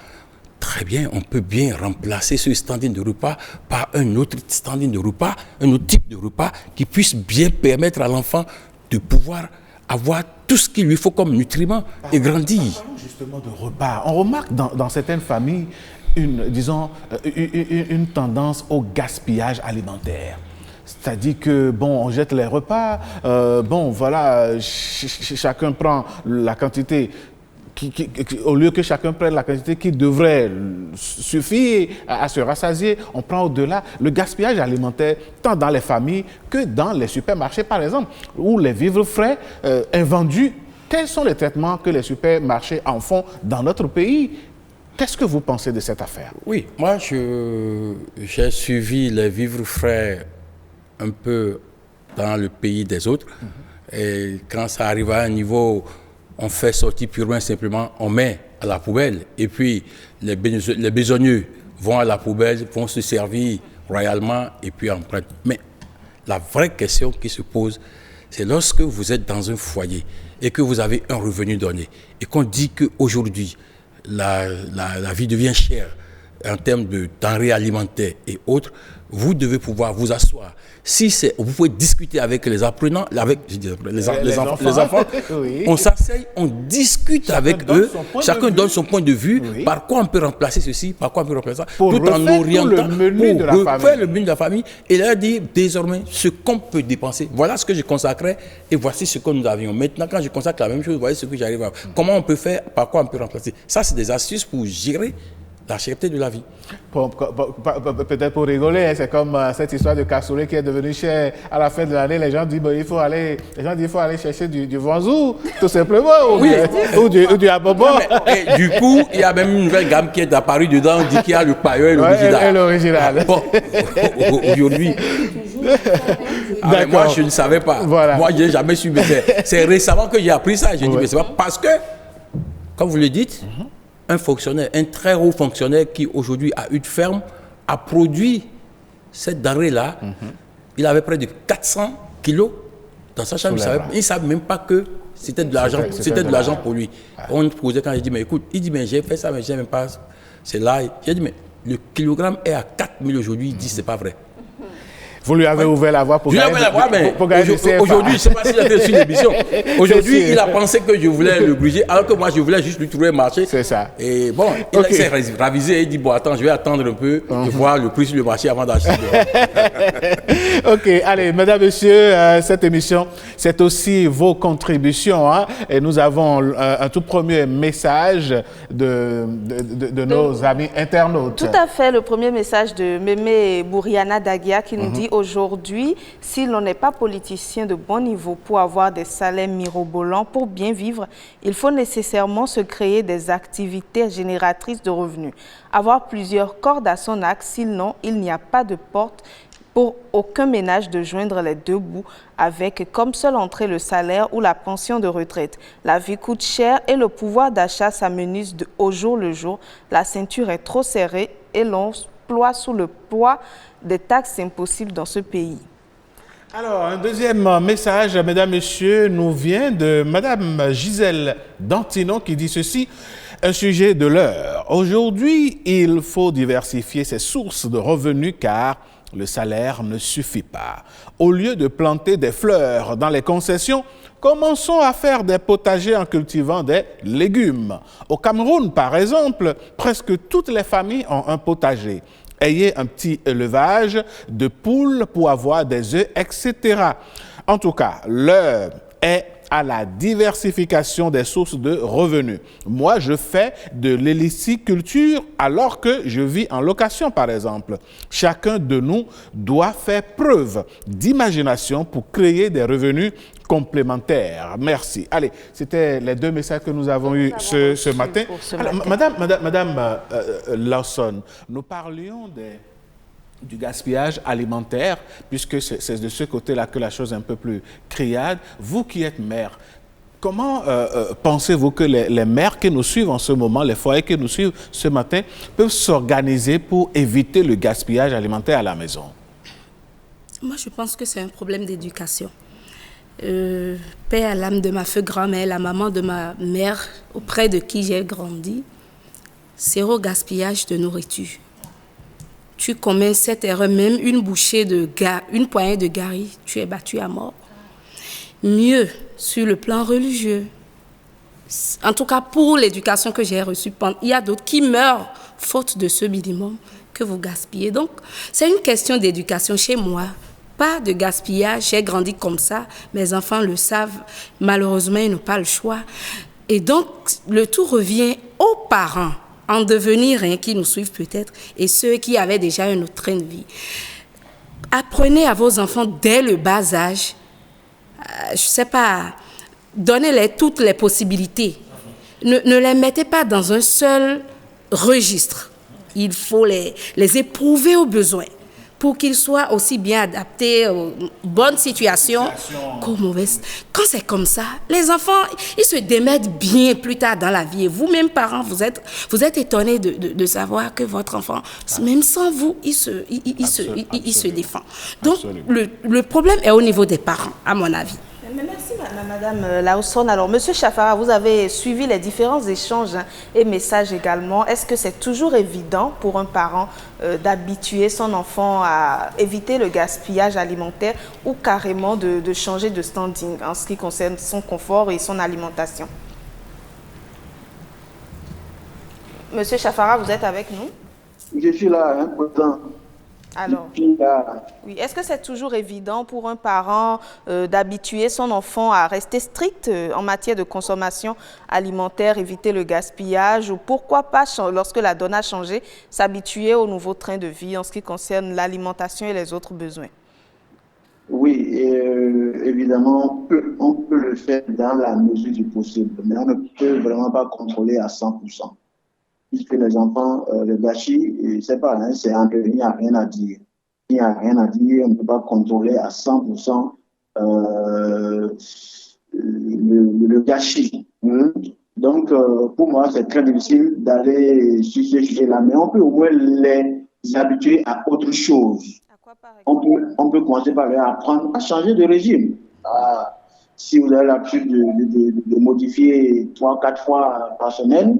très bien, on peut bien remplacer ce standing de repas par un autre standing de repas, un autre type de repas qui puisse bien permettre à l'enfant de pouvoir avoir tout ce qu'il lui faut comme nutriments et grandir. Justement de repas, on remarque dans certaines familles une tendance au gaspillage alimentaire. C'est-à-dire que, bon, on jette les repas, bon, voilà, chacun prend la quantité, au lieu que chacun prenne la quantité qui devrait suffire à se rassasier, on prend au-delà. Le gaspillage alimentaire, tant dans les familles que dans les supermarchés, par exemple, où les vivres frais invendus, quels sont les traitements que les supermarchés en font dans notre pays? Qu'est-ce que vous pensez de cette affaire? Oui, moi, j'ai suivi les vivres frais un peu dans le pays des autres. Et quand ça arrive à un niveau, on fait sortir purement et simplement, on met à la poubelle. Et puis, les besogneux vont à la poubelle, vont se servir royalement et puis en prennent. Mais la vraie question qui se pose, c'est lorsque vous êtes dans un foyer et que vous avez un revenu donné et qu'on dit qu'aujourd'hui, la vie devient chère en termes de denrées alimentaires et autres, vous devez pouvoir vous asseoir. Vous pouvez discuter avec les apprenants, avec les enfants. Oui. On s'asseye, on discute avec eux. Chacun donne son point de vue. Oui. Par quoi on peut remplacer ceci, par quoi on peut remplacer ça. Pour tout en orientant pour faire le menu de la famille et leur dire désormais ce qu'on peut dépenser. Voilà ce que je consacrais et voici ce que nous avions. Maintenant, quand je consacre la même chose, voici ce que j'arrive à. Comment on peut faire, par quoi on peut remplacer. Ça, c'est des astuces pour gérer la cherté de la vie. Peut-être pour rigoler, c'est comme cette histoire de cassoulet qui est devenue chère à la fin de l'année. Les gens disent il faut aller chercher du vanzou, tout simplement, ou du abobo. Et du coup, il y a même une nouvelle gamme qui est apparue dedans, on dit qu'il y a le paillot et l'original. Et l'original. Bon, aujourd'hui. Moi, je ne savais pas. Voilà. Moi, je n'ai jamais su. C'est récemment que j'ai appris ça. J'ai dit, mais c'est pas parce que, comme vous le dites, un fonctionnaire, un très haut fonctionnaire qui aujourd'hui a une ferme, a produit cette denrée-là. Il avait près de 400 kilos dans sa chambre. Il ne savait même pas que c'était de l'argent pour lui. On posait quand j'ai dit, mais écoute, il dit, mais j'ai fait ça, mais je n'ai même pas. C'est là. J'ai dit, mais le kilogramme est à 4 000 aujourd'hui. Il dit, c'est pas vrai. Vous lui avez ouvert la voie pour gagner aujourd'hui, je ne sais pas s'il a fait une émission. Aujourd'hui, il a pensé que je voulais le gruger, alors que moi, je voulais juste lui trouver un marché. C'est ça. Et bon, il s'est ravisé et il dit, bon, attends, je vais attendre un peu, de voir le prix sur le marché avant d'acheter. Ok, allez, mesdames, messieurs, cette émission, c'est aussi vos contributions. Hein, et nous avons un tout premier message de nos amis internautes. Tout à fait, le premier message de Mémé Bouriana Dagia qui nous dit aujourd'hui, si l'on n'est pas politicien de bon niveau pour avoir des salaires mirobolants, pour bien vivre, il faut nécessairement se créer des activités génératrices de revenus. Avoir plusieurs cordes à son arc, sinon il n'y a pas de porte pour aucun ménage de joindre les deux bouts avec comme seule entrée le salaire ou la pension de retraite. La vie coûte cher et le pouvoir d'achat s'amenuise au jour le jour. La ceinture est trop serrée et l'on ploie sous le poids des taxes impossibles dans ce pays. Alors, un deuxième message, mesdames, messieurs, nous vient de madame Gisèle Dantinon qui dit ceci, un sujet de l'heure. Aujourd'hui, il faut diversifier ses sources de revenus car le salaire ne suffit pas. Au lieu de planter des fleurs dans les concessions, commençons à faire des potagers en cultivant des légumes. Au Cameroun, par exemple, presque toutes les familles ont un potager. Ayez un petit élevage de poules pour avoir des œufs, etc. En tout cas, l'heure est à la diversification des sources de revenus. Moi, je fais de l'héliciculture alors que je vis en location, par exemple. Chacun de nous doit faire preuve d'imagination pour créer des revenus complémentaires. Merci. Allez, c'était les deux messages que nous avons eus ce matin. Alors, Madame Lawson, nous parlions du gaspillage alimentaire, puisque c'est de ce côté-là que la chose est un peu plus criarde. Vous qui êtes mère, comment pensez-vous que les mères qui nous suivent en ce moment, les foyers qui nous suivent ce matin, peuvent s'organiser pour éviter le gaspillage alimentaire à la maison? Moi, je pense que c'est un problème d'éducation. Paix à l'âme de ma feu grand-mère, la maman de ma mère, auprès de qui j'ai grandi, zéro gaspillage de nourriture. Tu commets cette erreur, même une poignée de gari, tu es battu à mort. Mieux, sur le plan religieux, en tout cas pour l'éducation que j'ai reçue, il y a d'autres qui meurent faute de ce minimum que vous gaspillez. Donc, c'est une question d'éducation chez moi. Pas de gaspillage, j'ai grandi comme ça, mes enfants le savent, malheureusement, ils n'ont pas le choix. Et donc, le tout revient aux parents, en devenir, qui nous suivent peut-être, et ceux qui avaient déjà un autre train de vie. Apprenez à vos enfants dès le bas âge, je ne sais pas, donnez-les toutes les possibilités. Ne les mettez pas dans un seul registre. Il faut les éprouver au besoin, pour qu'ils soient aussi bien adaptés aux bonnes situations qu'aux mauvaises. Quand c'est comme ça, les enfants, ils se démettent bien plus tard dans la vie. Et vous-même, parents, vous êtes étonnés de savoir que votre enfant, même sans vous, il se défend. Donc, le problème est au niveau des parents, à mon avis. Merci Madame Lawson. Alors Monsieur Chafara, vous avez suivi les différents échanges et messages également. Est-ce que c'est toujours évident pour un parent d'habituer son enfant à éviter le gaspillage alimentaire ou carrément de changer de standing en ce qui concerne son confort et son alimentation? Monsieur Chafara, vous êtes avec nous? Je suis là, pourtant. Alors, oui. Est-ce que c'est toujours évident pour un parent d'habituer son enfant à rester strict en matière de consommation alimentaire, éviter le gaspillage, ou pourquoi pas, lorsque la donne a changé, s'habituer au nouveau train de vie en ce qui concerne l'alimentation et les autres besoins? Oui, évidemment, on peut le faire dans la mesure du possible, mais on ne peut vraiment pas contrôler à 100%. Puisque les enfants, le gâchis, c'est pas, c'est un peu, il n'y a rien à dire. Il n'y a rien à dire, on ne peut pas contrôler à 100% le gâchis. Donc, pour moi, c'est très difficile d'aller sur ce sujet-là, mais on peut au moins les habituer à autre chose. À quoi, par exemple? On peut commencer par leur apprendre à changer de régime. Si vous avez l'habitude de modifier 3-4 fois par semaine,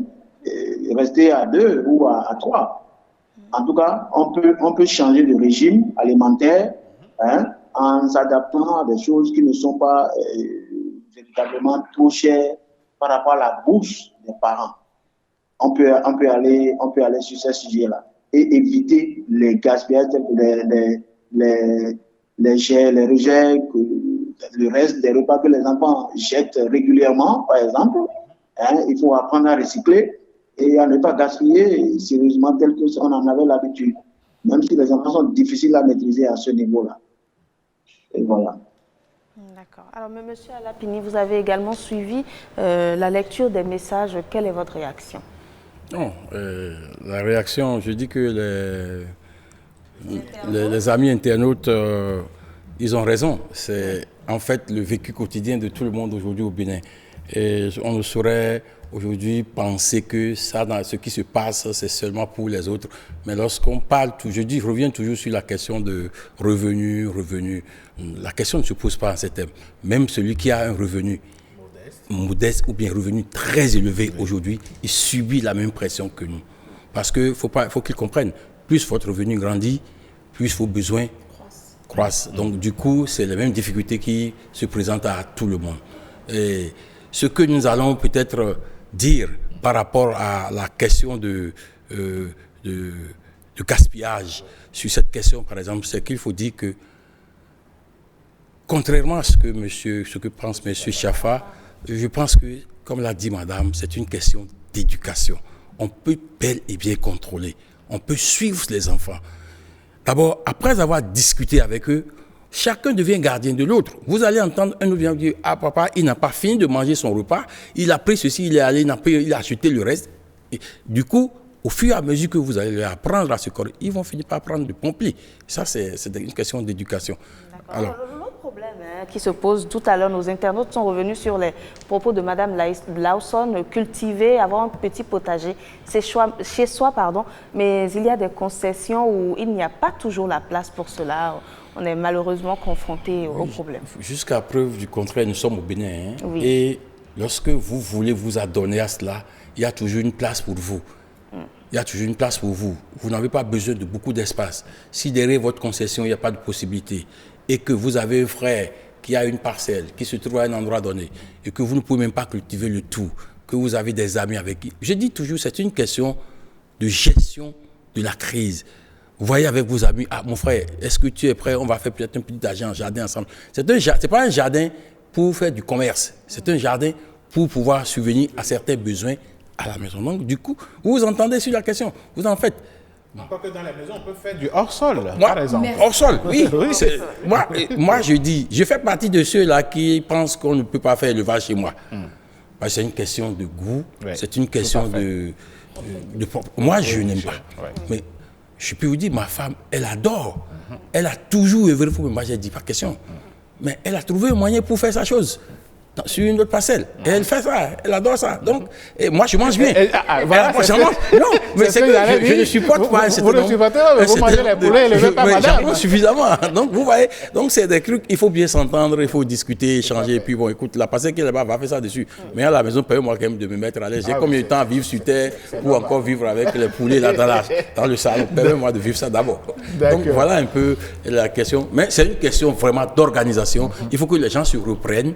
rester à 2 ou à 3. En tout cas, on peut changer de régime alimentaire en s'adaptant à des choses qui ne sont pas véritablement trop chères par rapport à la bourse des parents. On peut aller sur ce sujet-là et éviter les gaspillages, les rejets, le reste des repas que les enfants jettent régulièrement, par exemple. Il faut apprendre à recycler et à ne pas gaspiller sérieusement tel qu'on en avait l'habitude, même si les enfants sont difficiles à maîtriser à ce niveau-là. Et voilà. D'accord. Alors, Monsieur Alapini, vous avez également suivi la lecture des messages. Quelle est votre réaction? Non, la réaction, je dis que les amis internautes, ils ont raison. C'est en fait le vécu quotidien de tout le monde aujourd'hui au Bénin. Et on ne saurait aujourd'hui penser que ça, dans ce qui se passe, c'est seulement pour les autres. Mais lorsqu'on parle, je reviens toujours sur la question de revenu. La question ne se pose pas en ces termes. Même celui qui a un revenu modeste ou bien revenu très élevé aujourd'hui, il subit la même pression que nous. Parce qu'il faut qu'il comprenne, plus votre revenu grandit, plus vos besoins croissent. Donc du coup, c'est les mêmes difficultés qui se présentent à tout le monde. Et ce que nous allons peut-être dire par rapport à la question de gaspillage, sur cette question par exemple, c'est qu'il faut dire que contrairement à ce que pense M. Chaffa, je pense que, comme l'a dit madame, c'est une question d'éducation. On peut bel et bien contrôler. On peut suivre les enfants. D'abord, après avoir discuté avec eux, chacun devient gardien de l'autre. Vous allez entendre un autre dire « Ah papa, il n'a pas fini de manger son repas, il a pris ceci, il est allé, il a acheté le reste. » Du coup, au fur et à mesure que vous allez leur apprendre à se corriger, ils vont finir par prendre du pompier. Ça, c'est une question d'éducation. Alors, l'autre problème qui se pose tout à l'heure, nos internautes sont revenus sur les propos de Mme Lawson, cultiver, avoir un petit potager chez soi, mais il y a des concessions où il n'y a pas toujours la place pour cela. On est malheureusement confronté au problème. Jusqu'à preuve du contraire, nous sommes au Bénin. Oui. Et lorsque vous voulez vous adonner à cela, il y a toujours une place pour vous. Il y a toujours une place pour vous. Vous n'avez pas besoin de beaucoup d'espace. Si derrière votre concession, il n'y a pas de possibilité, et que vous avez un frère qui a une parcelle, qui se trouve à un endroit donné, et que vous ne pouvez même pas cultiver le tout, que vous avez des amis avec qui... Je dis toujours, c'est une question de gestion de la crise. Vous voyez avec vos amis, ah mon frère, est-ce que tu es prêt? On va faire peut-être un petit jardin ensemble. C'est pas un jardin pour faire du commerce. C'est un jardin pour pouvoir subvenir à certains besoins à la maison. Donc, du coup, vous vous entendez sur la question. Vous en faites. Encore que dans la maison, on peut faire du hors-sol, par exemple. Hors-sol, oui. Moi, je dis, je fais partie de ceux-là qui pensent qu'on ne peut pas faire l'élevage chez moi. C'est une question de goût, c'est une question de moi, je n'aime pas. Mais je peux vous dire, ma femme, elle adore. Elle a toujours œuvré pour moi, j'ai dit, pas question. Mais elle a trouvé un moyen pour faire sa chose. Sur une autre parcelle. Et elle fait ça, elle adore ça. Donc, et moi, je mange bien. Voilà, moi, je mange. Non, mais c'est que je ne supporte pas. Vous ne supportez pas, mais vous mangez les poulets et les pas madame. J'en suffisamment. Donc, vous voyez, donc c'est des trucs, il faut bien s'entendre, il faut discuter, échanger. Et puis, bon, écoute, la parcelle qui est là-bas va faire ça dessus. Mais à la maison, permettez-moi quand même de me mettre à l'aise. J'ai combien de temps à vivre sur terre pour encore vivre avec les poulets là dans le salon. Permettez-moi de vivre ça d'abord. Donc, voilà un peu la question. Mais c'est une question vraiment d'organisation. Il faut que les gens se reprennent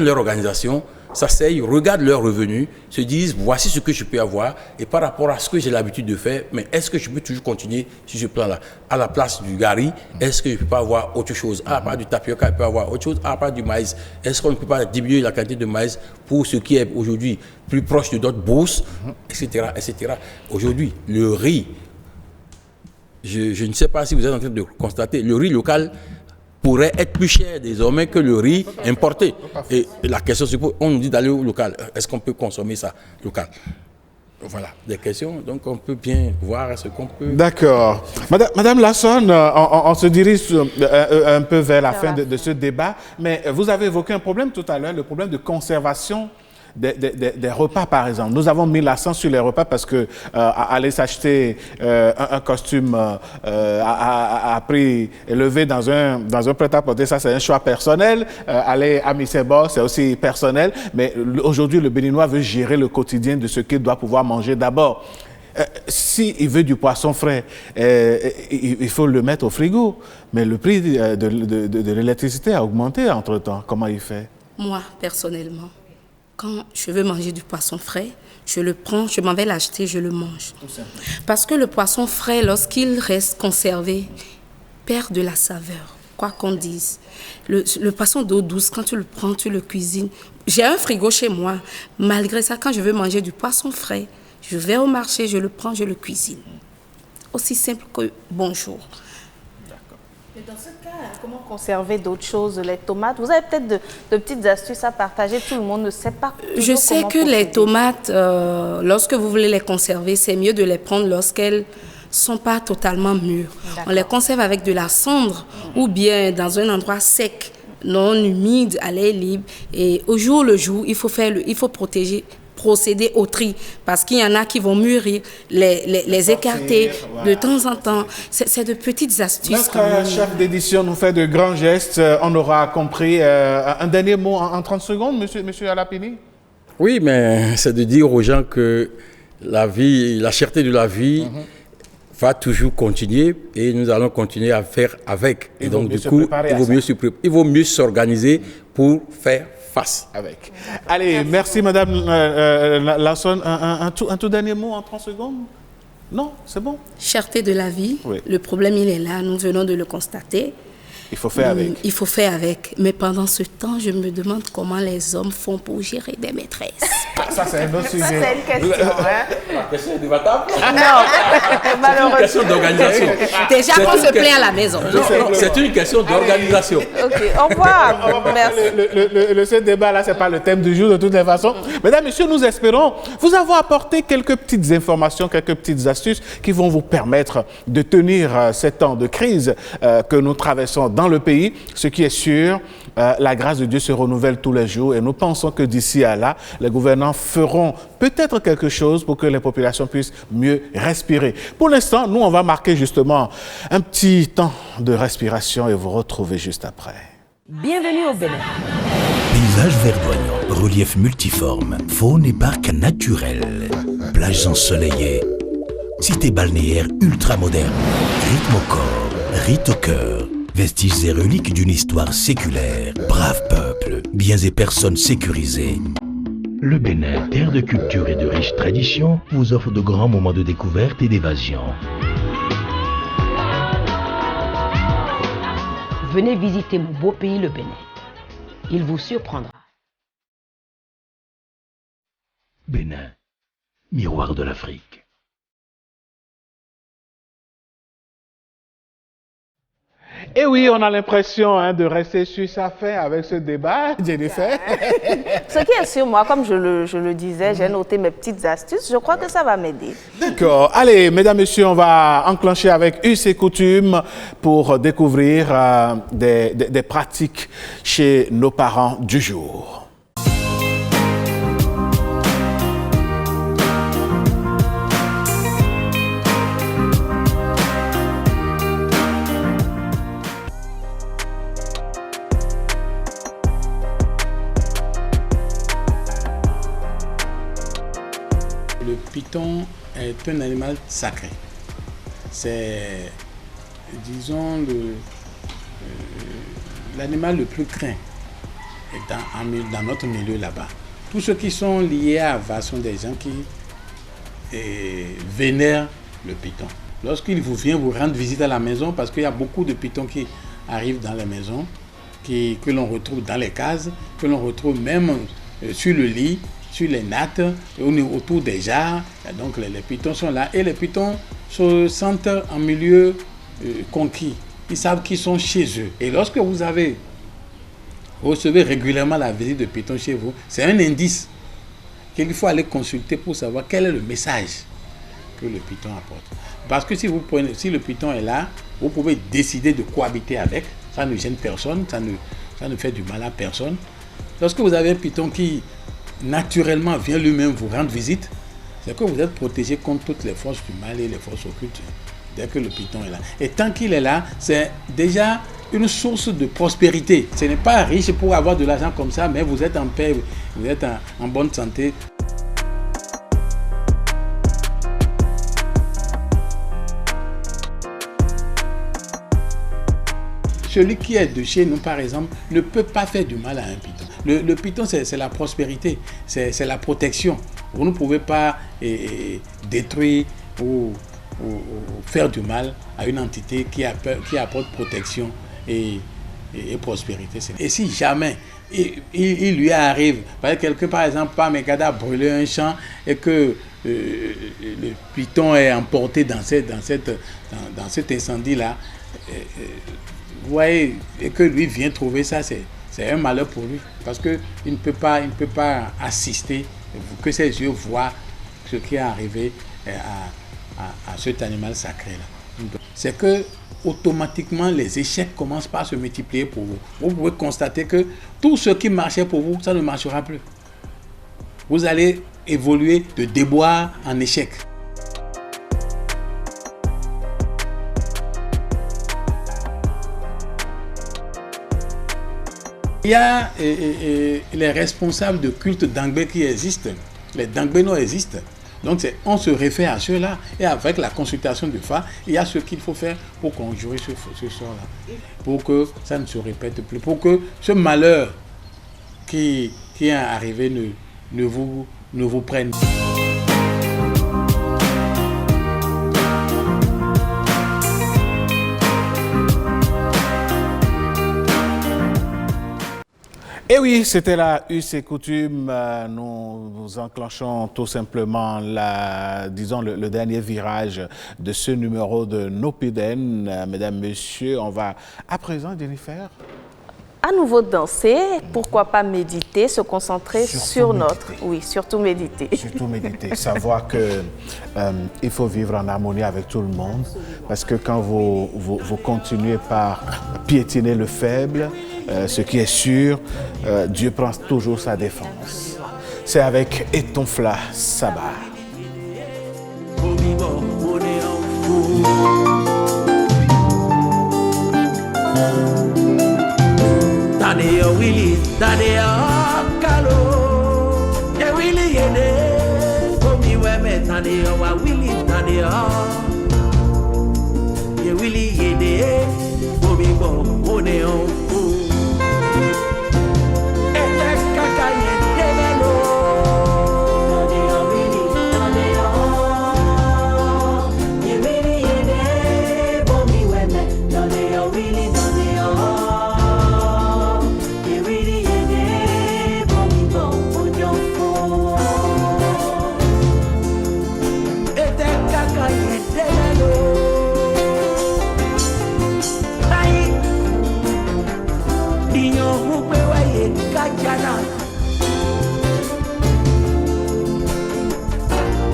leur organisation, s'asseyent, regardent leurs revenus, se disent voici ce que je peux avoir et par rapport à ce que j'ai l'habitude de faire, mais est-ce que je peux toujours continuer sur ce plan-là? À la place du gari, est-ce que je peux pas avoir autre chose? À la place du tapioca, je peux avoir autre chose. À la place du maïs, est-ce qu'on ne peut pas diminuer la quantité de maïs pour ce qui est aujourd'hui plus proche de notre bourse, etc., etc. Aujourd'hui, le riz, je ne sais pas si vous êtes en train de constater, le riz local pourrait être plus cher désormais que le riz importé. Et la question se pose, on nous dit d'aller au local. Est-ce qu'on peut consommer ça local? Voilà, des questions. Donc on peut bien voir ce qu'on peut... D'accord. Madame Lawson, on se dirige un peu vers la fin de ce débat, mais vous avez évoqué un problème tout à l'heure, le problème de conservation des repas, par exemple. Nous avons mis l'accent sur les repas parce que aller s'acheter un costume à prix élevé dans un prêt-à-porter, ça c'est un choix personnel. Aller à Misebo, c'est aussi personnel. Mais aujourd'hui, le Béninois veut gérer le quotidien de ce qu'il doit pouvoir manger d'abord. S'il veut du poisson frais, il faut le mettre au frigo. Mais le prix de l'électricité a augmenté entre-temps. Comment il fait? Moi, personnellement, quand je veux manger du poisson frais, je le prends, je m'en vais l'acheter, je le mange. Parce que le poisson frais, lorsqu'il reste conservé, perd de la saveur, quoi qu'on dise. Le poisson d'eau douce, quand tu le prends, tu le cuisines. J'ai un frigo chez moi. Malgré ça, quand je veux manger du poisson frais, je vais au marché, je le prends, je le cuisine. Aussi simple que bonjour. Mais dans ce cas, comment conserver d'autres choses, les tomates? Vous avez peut-être de petites astuces à partager, tout le monde ne sait pas. Je sais que les tomates, lorsque vous voulez les conserver, c'est mieux de les prendre lorsqu'elles ne sont pas totalement mûres. On les conserve avec de la cendre ou bien dans un endroit sec, non humide, à l'air libre. Et au jour le jour, il faut procéder au tri, parce qu'il y en a qui vont mûrir, les écarter de temps en temps. C'est de petites astuces. Notre chef d'édition nous fait de grands gestes. On aura compris. Un dernier mot en 30 secondes, monsieur Alapini? Oui, mais c'est de dire aux gens que la vie, la cherté de la vie va toujours continuer et nous allons continuer à faire avec. Et donc, du coup, il vaut mieux s'organiser pour faire face avec. Allez, merci Madame Lawson. Un tout dernier mot en 30 secondes? Non, c'est bon. Cherté de la vie, le problème il est là, nous venons de le constater. Il faut faire avec. Il faut faire avec. Mais pendant ce temps, je me demande comment les hommes font pour gérer des maîtresses. Ça, c'est un autre sujet. Ça, c'est une question. La question est débattable. Non, malheureusement. C'est une question d'organisation. Déjà qu'on se plaît à la maison. Non, c'est une question d'organisation. Ok, au revoir. Merci. Ce débat-là, ce n'est pas le thème du jour de toutes les façons. Mesdames, Messieurs, nous espérons vous avoir apporté quelques petites informations, quelques petites astuces qui vont vous permettre de tenir ces temps de crise que nous traversons dans le pays. Ce qui est sûr, la grâce de Dieu se renouvelle tous les jours et nous pensons que d'ici à là, les gouvernants feront peut-être quelque chose pour que les populations puissent mieux respirer. Pour l'instant, nous, on va marquer justement un petit temps de respiration et vous retrouver juste après. Bienvenue au Bénin. Paysage verdoyant, relief multiforme, faune et parc naturel, plages ensoleillées, cité balnéaire ultra moderne, rythme au corps, rite au cœur, vestiges et reliques d'une histoire séculaire, brave peuple, biens et personnes sécurisées. Le Bénin, terre de culture et de riches traditions, vous offre de grands moments de découverte et d'évasion. Venez visiter mon beau pays, le Bénin. Il vous surprendra. Bénin, miroir de l'Afrique. Et oui, on a l'impression de rester sur sa faim avec ce débat, Jennifer. Ce qui est sûr, moi, comme je le disais, j'ai noté mes petites astuces. Je crois que ça va m'aider. D'accord. Allez, mesdames, messieurs, on va enclencher avec us et coutumes pour découvrir des pratiques chez nos parents du jour. Le python est un animal sacré. C'est, disons, l'animal le plus craint dans notre milieu là-bas. Tous ceux qui sont liés à Ava sont des gens qui vénèrent le python. Lorsqu'il vous vient vous rendre visite à la maison, parce qu'il y a beaucoup de pythons qui arrivent dans les maisons, que l'on retrouve dans les cases, que l'on retrouve même sur le lit, sur les nattes, autour des jarres. Donc les pythons sont là et les pythons se sentent en milieu conquis. Ils savent qu'ils sont chez eux. Et lorsque vous recevez régulièrement la visite de pythons chez vous, c'est un indice qu'il faut aller consulter pour savoir quel est le message que le python apporte. Parce que si le python est là, vous pouvez décider de cohabiter avec. Ça ne gêne personne, ça ne fait du mal à personne. Lorsque vous avez un python qui naturellement vient lui-même vous rendre visite, c'est que vous êtes protégé contre toutes les forces du mal et les forces occultes dès que le python est là. Et tant qu'il est là, c'est déjà une source de prospérité. Ce n'est pas riche pour avoir de l'argent comme ça, mais vous êtes en paix, vous êtes en bonne santé. Celui qui est de chez nous, par exemple, ne peut pas faire du mal à un python. Le python, c'est la prospérité, c'est la protection. Vous ne pouvez pas détruire ou faire du mal à une entité qui apporte protection et prospérité. Et si jamais il lui arrive, quelqu'un par exemple, par mégarde a brûlé un champ et que le python est emporté dans cet incendie-là, vous voyez, et que lui vient trouver ça, c'est un malheur pour lui. Parce qu'il ne peut pas assister, que ses yeux voient ce qui est arrivé à cet animal sacré-là. C'est que automatiquement, les échecs commencent par se multiplier pour vous. Vous pouvez constater que tout ce qui marchait pour vous, ça ne marchera plus. Vous allez évoluer de déboire en échec. Il y a les responsables de culte d'Angbé qui existent. Les Dangbénos existent. Donc on se réfère à ceux-là et avec la consultation du Fa, il y a ce qu'il faut faire pour conjurer ce sort-là. Pour que ça ne se répète plus. Pour que ce malheur qui est arrivé ne vous prenne. Et oui, c'était la Us et Coutume. Nous enclenchons tout simplement le dernier virage de ce numéro de Nopiden. Mesdames, Messieurs, on va à présent, Jennifer, à nouveau danser, pourquoi pas méditer, se concentrer sur notre... Oui, surtout méditer. Surtout méditer, savoir que il faut vivre en harmonie avec tout le monde, parce que quand vous continuez par piétiner le faible, ce qui est sûr, Dieu prend toujours sa défense. C'est avec Etonfla Sabah. Daneo Willie, Daneo Kalo, ye Willie yene, komi weme Daneo wa Willie Daneo, ye Willie yene, komi bo oneo. Ete kaka yene melo, Daneo Willie Daneo, ye Willie yene, komi weme Daneo Willie Daneo.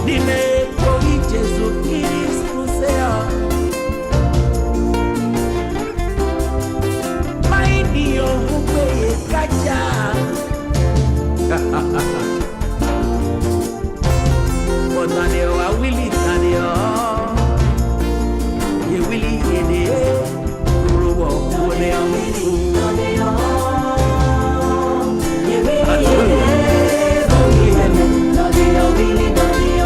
Dime kori Jesu Kristu sea, mai dio hupe kaja. Montaneo a Willie Taneo, ye Willie yene, urubo oneo Willie Taneo, ye Willie yene, Taneo Willie Taneo.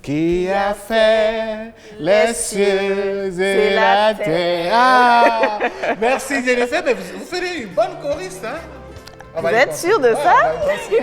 Qui a fait les cieux et la terre. Ah, merci Jennifer, mais vous faites une bonne choriste, hein? Vous êtes sûr de ça?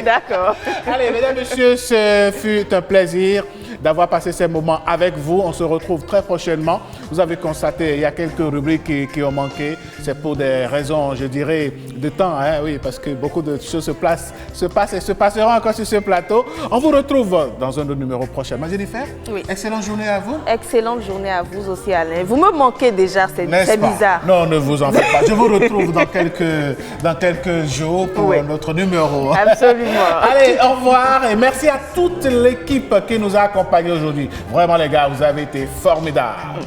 D'accord. Allez, mesdames, messieurs, ce fut un plaisir d'avoir passé ces moments avec vous. On se retrouve très prochainement. Vous avez constaté, il y a quelques rubriques qui ont manqué. C'est pour des raisons, je dirais, de temps, hein, oui, parce que beaucoup de choses se passent et se passeront encore sur ce plateau. On vous retrouve dans un autre numéro prochain. Jennifer, oui. Excellente journée à vous. Excellente journée à vous aussi, Alain. Vous me manquez déjà, c'est bizarre. Non, ne vous en faites pas. Je vous retrouve dans quelques jours pour notre numéro. Absolument. Allez, au revoir et merci à toute l'équipe qui nous a accompagnés aujourd'hui. Vraiment, les gars, vous avez été formidables.